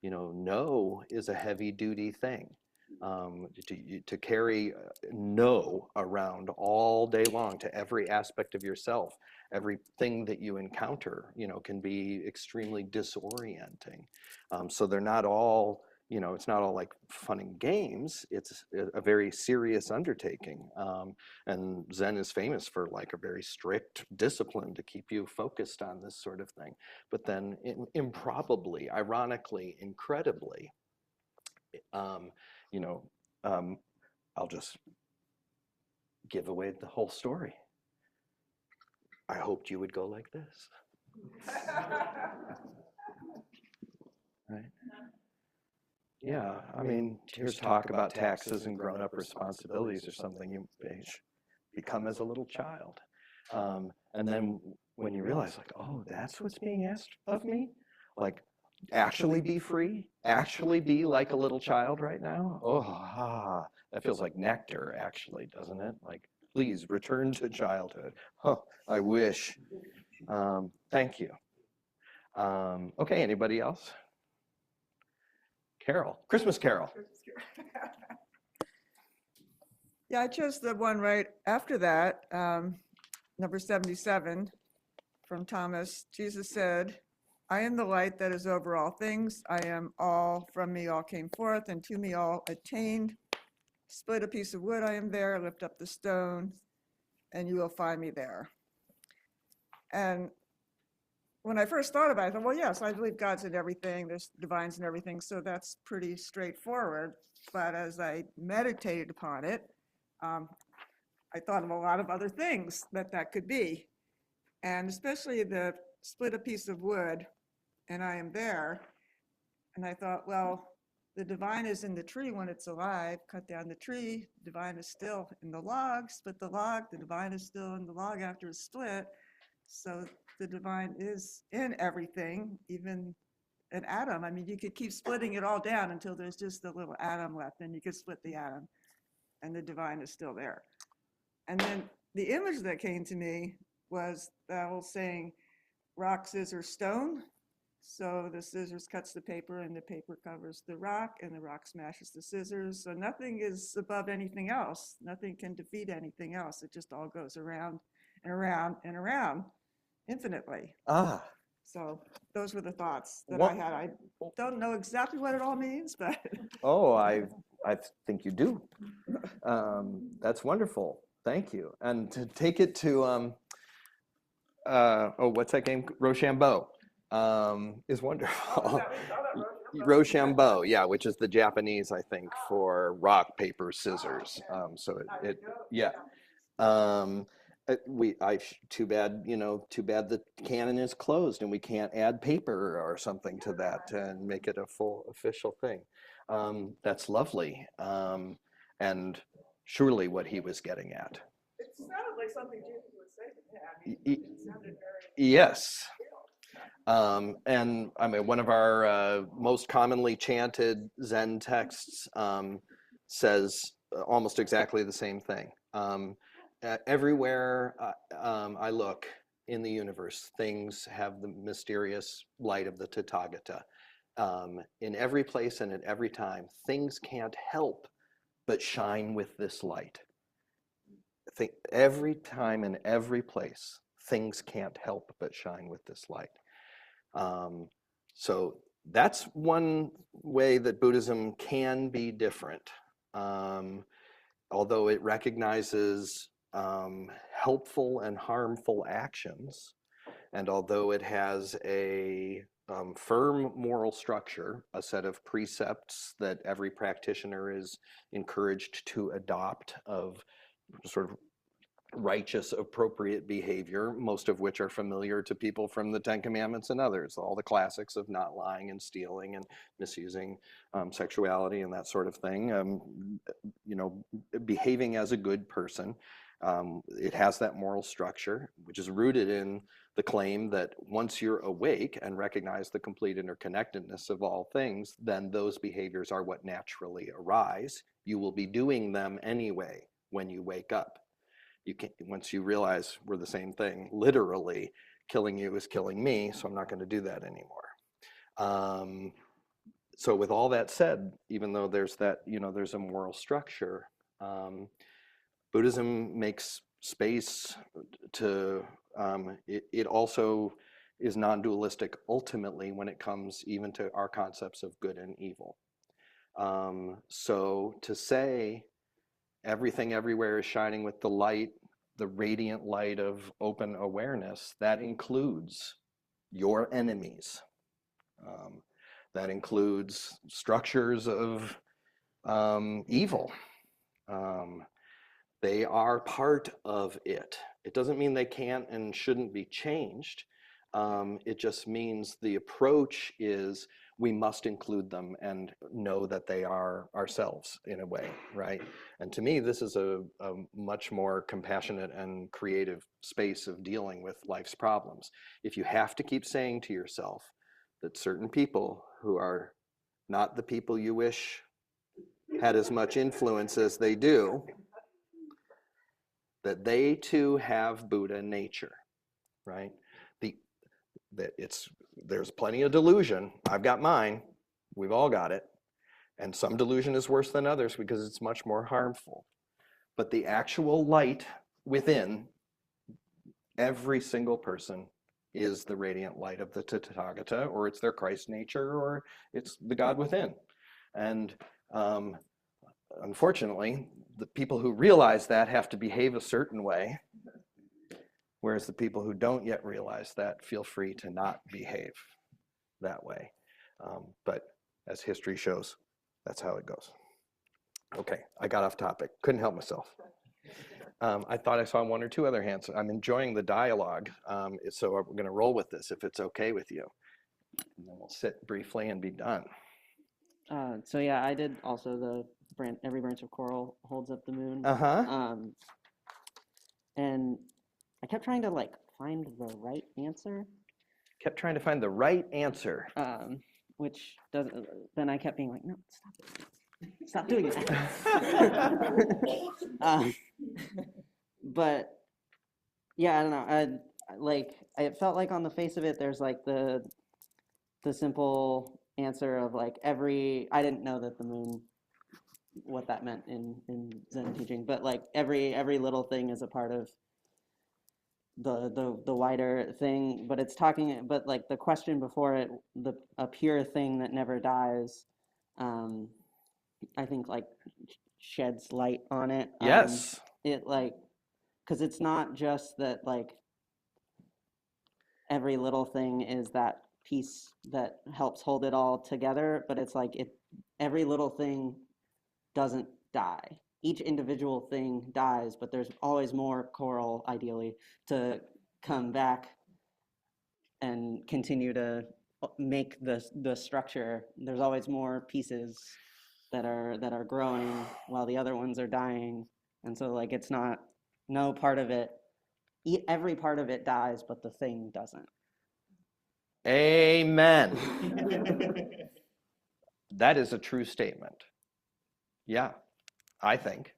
No is a heavy duty thing. To carry no around all day long to every aspect of yourself, everything that you encounter, can be extremely disorienting. So they're not all, it's not all like fun and games. It's a very serious undertaking. And Zen is famous for like a very strict discipline to keep you focused on this sort of thing. But then improbably, ironically, incredibly, you know, I'll just give away the whole story. I hoped you would go like this. Right? Yeah, I mean, here's talk about taxes and grown-up responsibilities or something you become as a little child. And then when you realize, like, oh, that's what's being asked of me? Like, actually be free? Actually be like a little child right now? Oh, that feels like nectar, actually, doesn't it? Like, please return to childhood. Oh, I wish. Thank you. Okay, anybody else? Carol, Christmas Carol. Yeah, I chose the one right after that, number 77 from Thomas. Jesus said, I am the light that is over all things. I am all, from me all came forth, and to me all attained. Split a piece of wood, I am there. Lift up the stone, and you will find me there. And when I first thought about it, I thought, well, yes, I believe God's in everything. There's divines in everything, so that's pretty straightforward. But as I meditated upon it, I thought of a lot of other things that could be. And especially the split a piece of wood, and I am there. And I thought, well, the divine is in the tree when it's alive. Cut down the tree, divine is still in the log. Split the log, the divine is still in the log after it's split. So the divine is in everything, even an atom. I mean, you could keep splitting it all down until there's just a little atom left, and you could split the atom, and the divine is still there. And then the image that came to me was that whole saying, rock, scissors, stone. So the scissors cuts the paper, and the paper covers the rock, and the rock smashes the scissors. So nothing is above anything else. Nothing can defeat anything else. It just all goes around and around and around infinitely. So those were the thoughts that I had. I don't know exactly what it all means, but Oh, I think you do. That's wonderful. Thank you. And to take it to what's that game? Rochambeau is wonderful. Rochambeau, yeah, which is the Japanese, I think, for rock, paper, scissors. Too bad the canon is closed and we can't add paper or something to that and make it a full official thing. That's lovely. And surely what he was getting at. it sounded like something Jesus would say to me. It sounded very Yes. And I mean, one of our most commonly chanted Zen texts says almost exactly the same thing. Everywhere I look in the universe, things have the mysterious light of the Tathagata. In every place and at every time, things can't help but shine with this light. Every time and every place, things can't help but shine with this light. So that's one way that Buddhism can be different. Although it recognizes helpful and harmful actions, and although it has a firm moral structure, a set of precepts that every practitioner is encouraged to adopt of sort of righteous, appropriate behavior, most of which are familiar to people from the Ten Commandments and others, all the classics of not lying and stealing and misusing sexuality and that sort of thing. Behaving as a good person. It has that moral structure, which is rooted in the claim that once you're awake and recognize the complete interconnectedness of all things, then those behaviors are what naturally arise. You will be doing them anyway when you wake up. You can't, once you realize we're the same thing, literally, killing you is killing me, so I'm not going to do that anymore. So with all that said, even though there's that, there's a moral structure, Buddhism makes space to, it also is non-dualistic ultimately when it comes even to our concepts of good and evil. So to say everything everywhere is shining with the light, the radiant light of open awareness, that includes your enemies. That includes structures of evil. They are part of it. It doesn't mean they can't and shouldn't be changed. It just means the approach is we must include them and know that they are ourselves in a way, right? And to me, this is a much more compassionate and creative space of dealing with life's problems. If you have to keep saying to yourself that certain people who are not the people you wish had as much influence as they do, that they too have Buddha nature, right? There's plenty of delusion. I've got mine. We've all got it. And some delusion is worse than others because it's much more harmful. But the actual light within every single person is the radiant light of the Tathagata, or it's their Christ nature, or it's the God within. And unfortunately, the people who realize that have to behave a certain way, whereas the people who don't yet realize that feel free to not behave that way. But as history shows, that's how it goes. Okay, I got off topic. Couldn't help myself. I thought I saw one or two other hands. I'm enjoying the dialogue, so we're going to roll with this if it's okay with you. And then we'll sit briefly and be done. So yeah, I did also the every branch of coral holds up the moon. And I kept trying to find the right answer. Kept trying to find the right answer. Which doesn't. Then I kept being like, no, stop it. Stop doing that. But yeah, I don't know. It felt like on the face of it, there's the simple answer of I didn't know that the moon, what that meant in Zen teaching, but every little thing is a part of the wider thing. But it's talking, but the question before it, a pure thing that never dies, I think sheds light on it. Yes. Because it's not just that every little thing is that piece that helps hold it all together, but it's every little thing doesn't die. Each individual thing dies, but there's always more coral, ideally, to come back and continue to make the structure. There's always more pieces that are growing while the other ones are dying, and so it's not no part of it. Every part of it dies, but the thing doesn't. Amen. That is a true statement. Yeah, I think.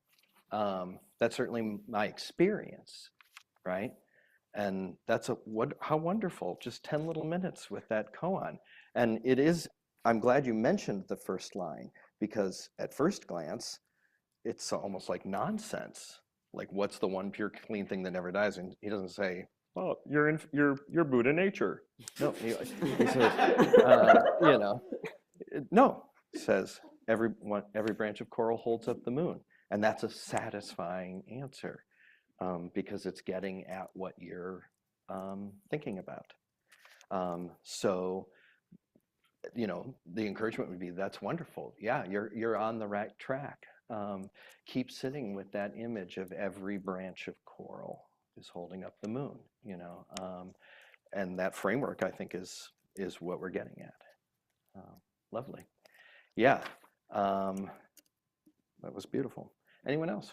That's certainly my experience, right? And that's how wonderful, just 10 little minutes with that koan. And it is, I'm glad you mentioned the first line, because at first glance, it's almost like nonsense. What's the one pure clean thing that never dies? And he doesn't say, oh, you're Buddha nature. No, he says, no, he says, every branch of coral holds up the moon. And that's a satisfying answer because it's getting at what you're thinking about. So, the encouragement would be, that's wonderful. Yeah, you're on the right track. Keep sitting with that image of every branch of coral is holding up the moon, and that framework, I think, is what we're getting at. Lovely. Yeah, that was beautiful. Anyone else?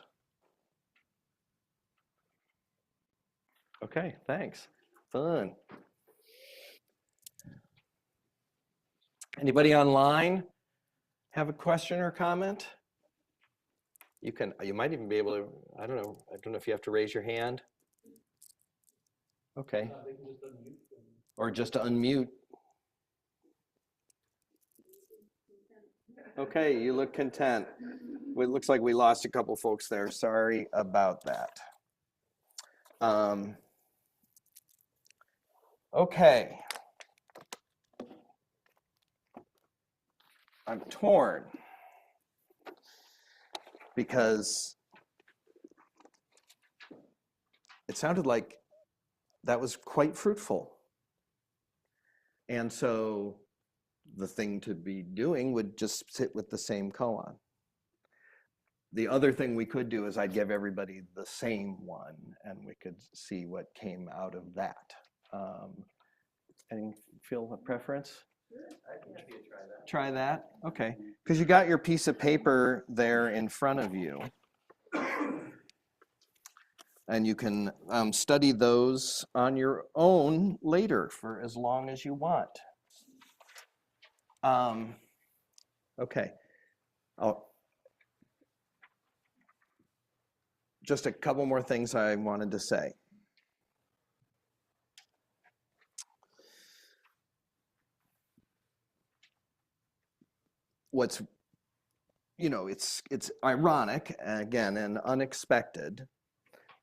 Okay, thanks. Fun. Anybody online have a question or comment? You might even be able to, I don't know if you have to raise your hand. Okay. They can just unmute. Or just to unmute. Okay, you look content. It looks like we lost a couple folks there. Sorry about that. Okay. I'm torn because it sounded like that was quite fruitful. And so the thing to be doing would just sit with the same koan. The other thing we could do is I'd give everybody the same one and we could see what came out of that. Any feel a preference? Try that? Okay. Because you got your piece of paper there in front of you. And you can study those on your own later for as long as you want. Okay. Just a couple more things I wanted to say. What's, it's ironic, again, and unexpected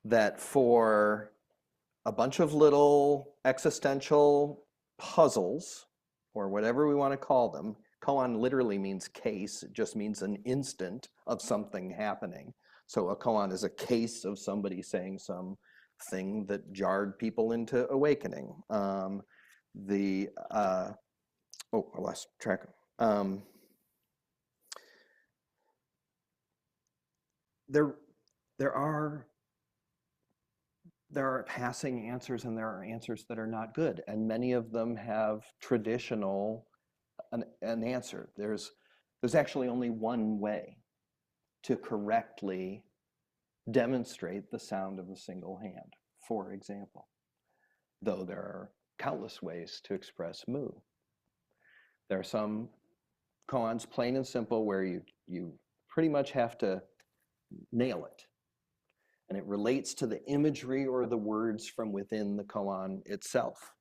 that for a bunch of little existential puzzles, or whatever we want to call them, koan literally means case. It just means an instant of something happening. So a koan is a case of somebody saying something that jarred people into awakening. I lost track. There are passing answers and there are answers that are not good, and many of them have an answer. There's actually only one way to correctly demonstrate the sound of a single hand, for example, though there are countless ways to express mu. There are some koans, plain and simple, where you pretty much have to nail it. And it relates to the imagery or the words from within the koan itself.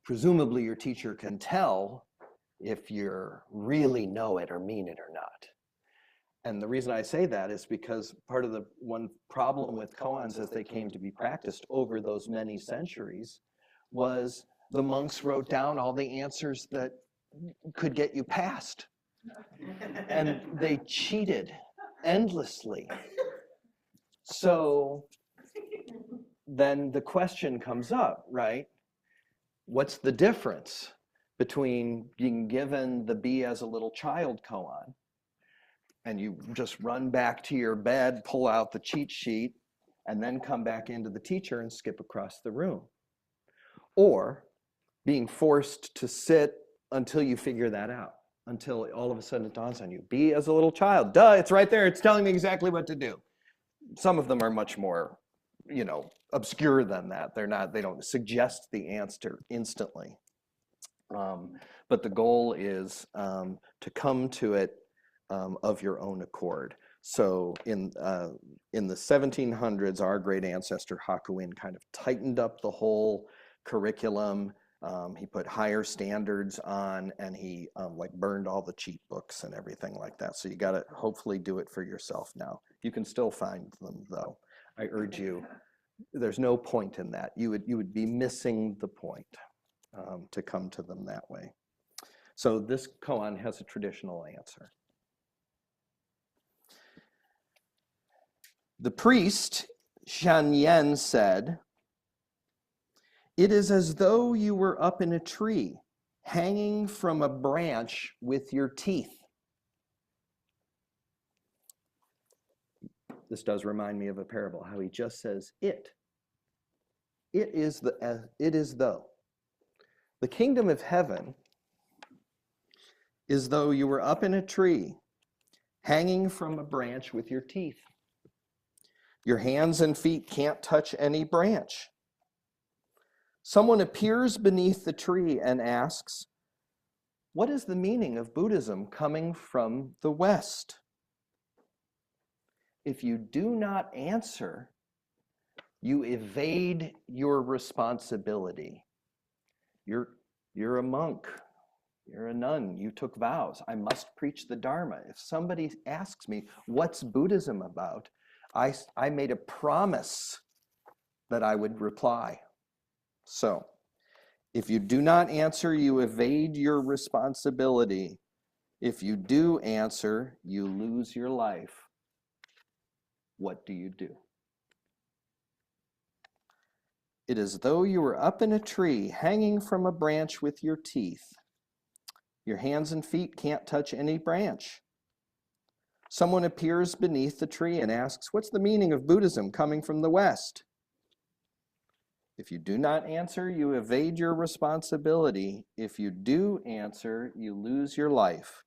Presumably your teacher can tell if you really know it or mean it or not. And the reason I say that is because part of the one problem with koans as they came to be practiced over those many centuries was the monks wrote down all the answers that could get you passed. And they cheated endlessly. So then the question comes up, right? What's the difference between being given the Be as a Little Child koan and you just run back to your bed, pull out the cheat sheet, and then come back into the teacher and skip across the room? Or being forced to sit until you figure that out, until all of a sudden it dawns on you. Be as a little child. Duh, it's right there. It's telling me exactly what to do. Some of them are much more, obscure than that. They don't suggest the answer instantly. But the goal is to come to it of your own accord. So in the 1700s, our great ancestor Hakuin kind of tightened up the whole curriculum. He put higher standards on, and he burned all the cheat books and everything like that. So you got to hopefully do it for yourself now. You can still find them, though. I urge you. There's no point in that. You would be missing the point to come to them that way. So this koan has a traditional answer. The priest, Shan Yen, said, "It is as though you were up in a tree, hanging from a branch with your teeth." This does remind me of a parable, how he just says it. It is though. The kingdom of heaven is though you were up in a tree, hanging from a branch with your teeth. Your hands and feet can't touch any branch. Someone appears beneath the tree and asks, "What is the meaning of Buddhism coming from the West?" If you do not answer, you evade your responsibility. You're a monk. You're a nun, you took vows. I must preach the Dharma. If somebody asks me, what's Buddhism about? I made a promise that I would reply. So, if you do not answer, you evade your responsibility. If you do answer, you lose your life. What do you do? It is as though you were up in a tree, hanging from a branch with your teeth. Your hands and feet can't touch any branch. Someone appears beneath the tree and asks, what's the meaning of Buddhism coming from the West? If you do not answer, you evade your responsibility. If you do answer, you lose your life.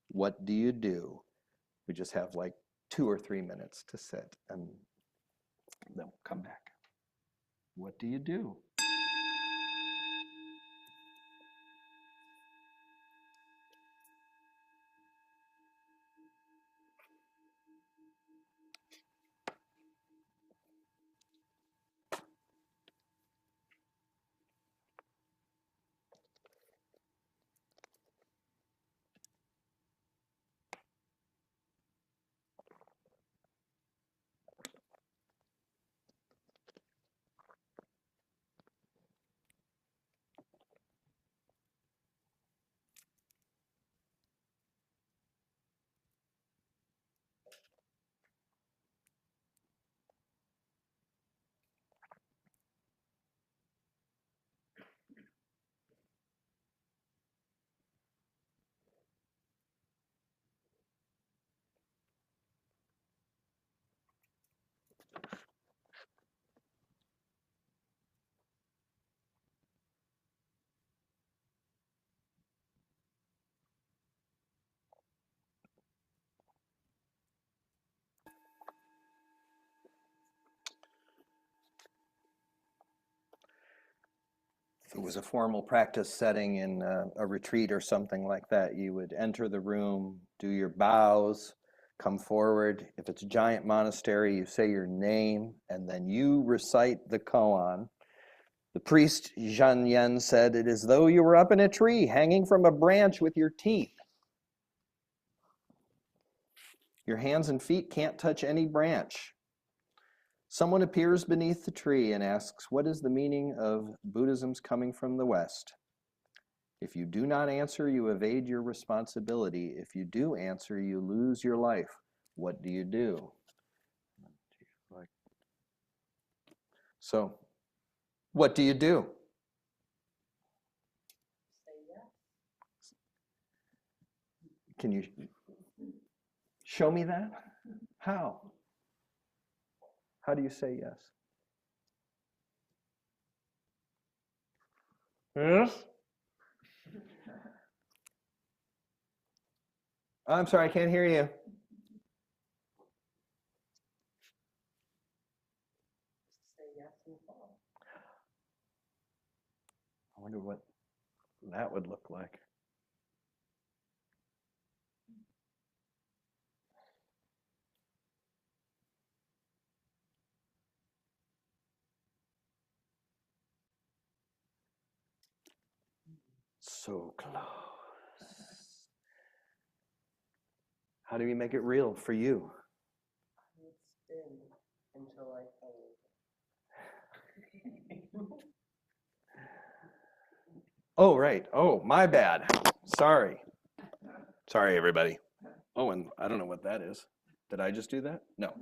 What do you do? We just have like 2 or 3 minutes to sit, and then we'll come back. What do you do? If it was a formal practice setting in a retreat or something like that, you would enter the room, do your bows, come forward. If it's a giant monastery, you say your name, and then you recite the koan. The priest, Zhan Yen, said, it is as though you were up in a tree, hanging from a branch with your teeth. Your hands and feet can't touch any branch. Someone appears beneath the tree and asks, what is the meaning of Buddhism's coming from the West? If you do not answer, you evade your responsibility. If you do answer, you lose your life. What do you do? So, what do you do? Can you show me that? How? How do you say yes? Yes? I'm sorry, I can't hear you. I wonder what that would look like. So close. How do we make it real for you? Until I fell over. Oh, right. Oh, my bad. Sorry. Sorry, everybody. Oh, and I don't know what that is. Did I just do that? No.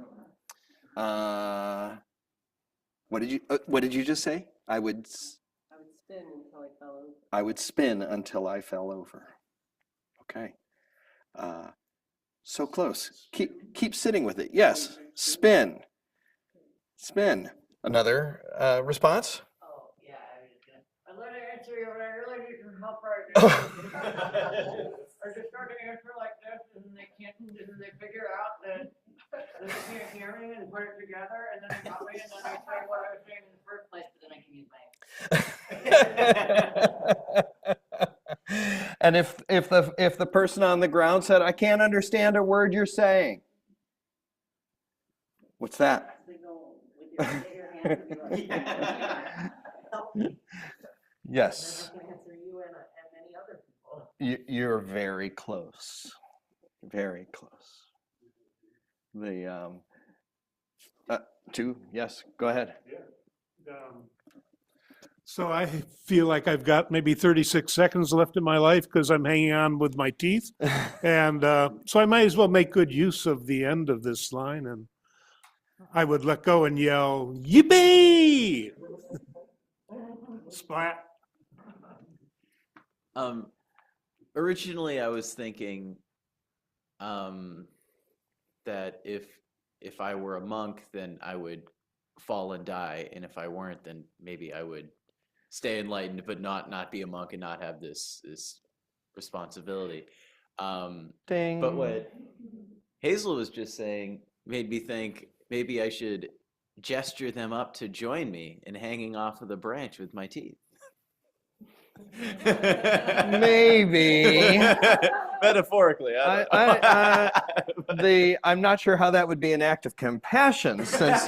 What did you just say? I would spin until I fell over. I would spin until I fell over. Okay. So close. Keep sitting with it. Yes. Spin. Spin. Another response? Oh, yeah, I let it answer you, but I really need some help right now. I just start to answer like this, and they figure out that they can't hear me and put it together, and then they copy, and then they say what I was saying in the first place, but then I can use my And if the person on the ground said, I can't understand a word you're saying, what's that? Yes. I can answer you and many other people. You're very close. Very close. The two, yes, go ahead. So I feel like I've got maybe 36 seconds left in my life because I'm hanging on with my teeth. And so I might as well make good use of the end of this line. And I would let go and yell, yippee! Splat. Originally, I was thinking that if I were a monk, then I would fall and die, and if I weren't, then maybe I would stay enlightened, but not be a monk and not have this responsibility. Ding. But what Hazel was just saying made me think maybe I should gesture them up to join me in hanging off of the branch with my teeth. Maybe. Metaphorically. I'm not sure how that would be an act of compassion since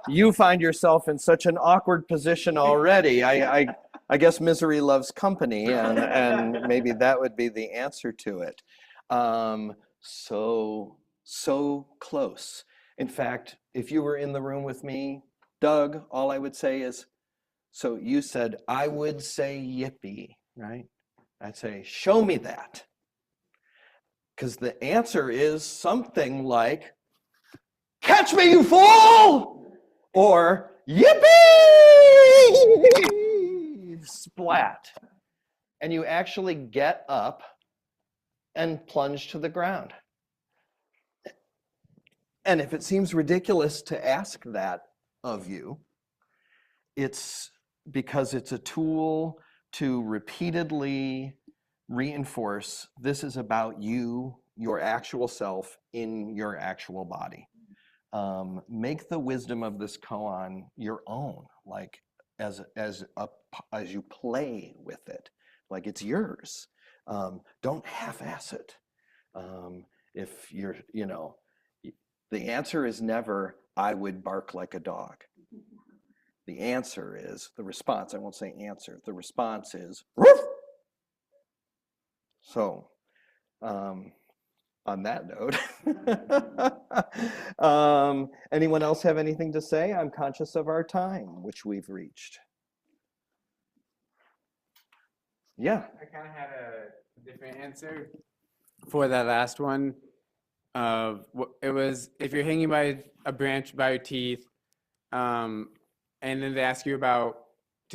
you find yourself in such an awkward position already. I guess misery loves company, and maybe that would be the answer to it. So close. In fact, if you were in the room with me, Doug, all I would say is, so you said, I would say yippee, right? I'd say, show me that. Because the answer is something like, catch me, you fool! Or, yippee! Splat. And you actually get up and plunge to the ground. And if it seems ridiculous to ask that of you, it's because it's a tool to repeatedly reinforce this is about you, your actual self in your actual body. Make the wisdom of this koan your own, like as you play with it, like it's yours. Don't half-ass it. If you're, the answer is never, I would bark like a dog. The answer is, the response, I won't say answer, the response is, woof! So, on that note, anyone else have anything to say? I'm conscious of our time, which we've reached. Yeah. I kind of had a different answer for that last one. It was, if you're hanging by a branch by your teeth, and then they ask you to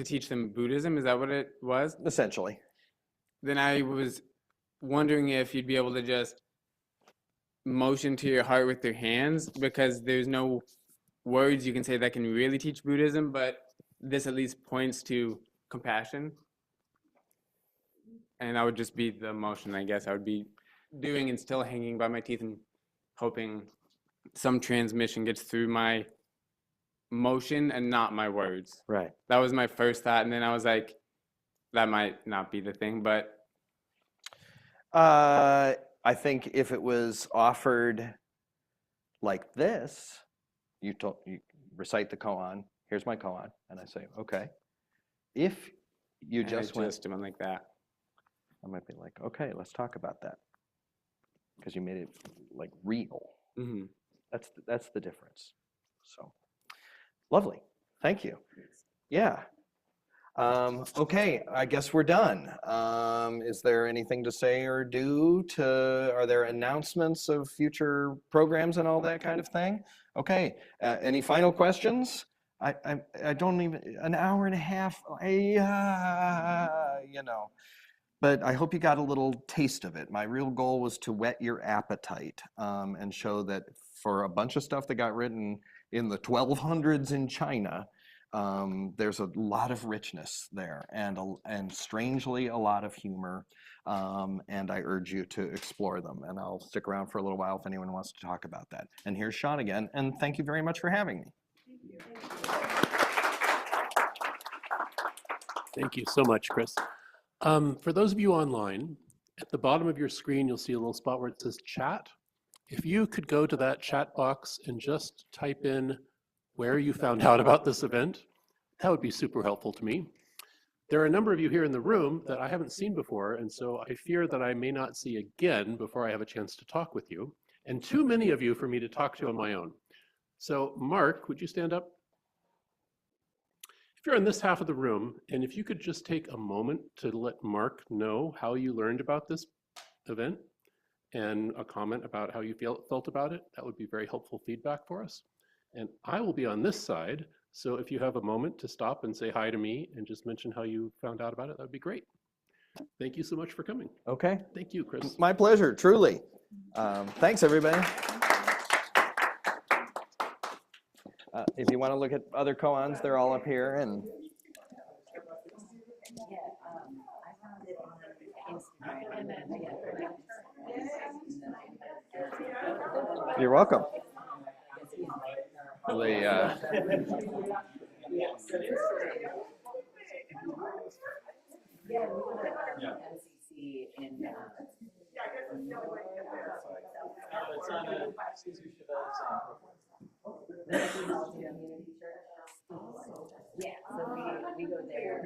teach them Buddhism, is that what it was? Essentially. Then I was wondering if you'd be able to just motion to your heart with your hands, because there's no words you can say that can really teach Buddhism, but this at least points to compassion. And that would just be the motion, I guess, I would be doing and still hanging by my teeth and hoping some transmission gets through my motion and not my words. Right. That was my first thought, and then I was like, that might not be the thing, but I think if it was offered like this, you recite the koan, here's my koan, and I say, okay. If you just went like that, I might be like, okay, let's talk about that. Because you made it like real. Mm-hmm. That's the difference. So lovely. Thank you. Yeah. Okay, I guess we're done. Is there anything to say or do are there announcements of future programs and all that kind of thing? Okay, any final questions? I don't even, an hour and a half, but I hope you got a little taste of it. My real goal was to whet your appetite and show that for a bunch of stuff that got written in the 1200s in China, there's a lot of richness there and strangely a lot of humor. And I urge you to explore them. And I'll stick around for a little while if anyone wants to talk about that. And here's Sean again. And thank you very much for having me. Thank you so much, Chris. For those of you online, at the bottom of your screen, you'll see a little spot where it says chat. If you could go to that chat box and just type in where you found out about this event, that would be super helpful to me. There are a number of you here in the room that I haven't seen before, and so I fear that I may not see again before I have a chance to talk with you, and too many of you for me to talk to on my own. So Mark, would you stand up? If you're in this half of the room, and if you could just take a moment to let Mark know how you learned about this event and a comment about how you felt about it, that would be very helpful feedback for us. And I will be on this side, so if you have a moment to stop and say hi to me and just mention how you found out about it, that would be great. Thank you so much for coming. Okay. Thank you, Chris. My pleasure, truly. Thanks, everybody. If you want to look at other koans, they're all up here. And you're welcome.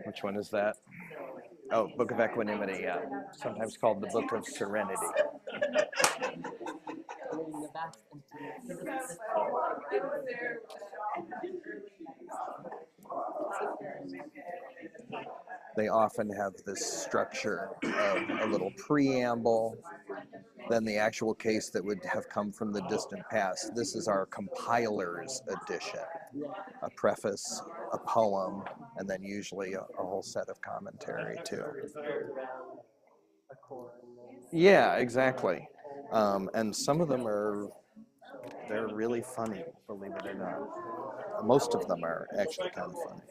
Which one is that? Oh, Book of Equanimity, yeah. Sometimes called the Book of Serenity. They often have this structure of a little preamble, then the actual case that would have come from the distant past. This is our compiler's edition. A preface, a poem, and then usually a whole set of commentary too. Yeah, exactly. And some of them they're really funny, believe it or not. Most of them are actually kind of funny.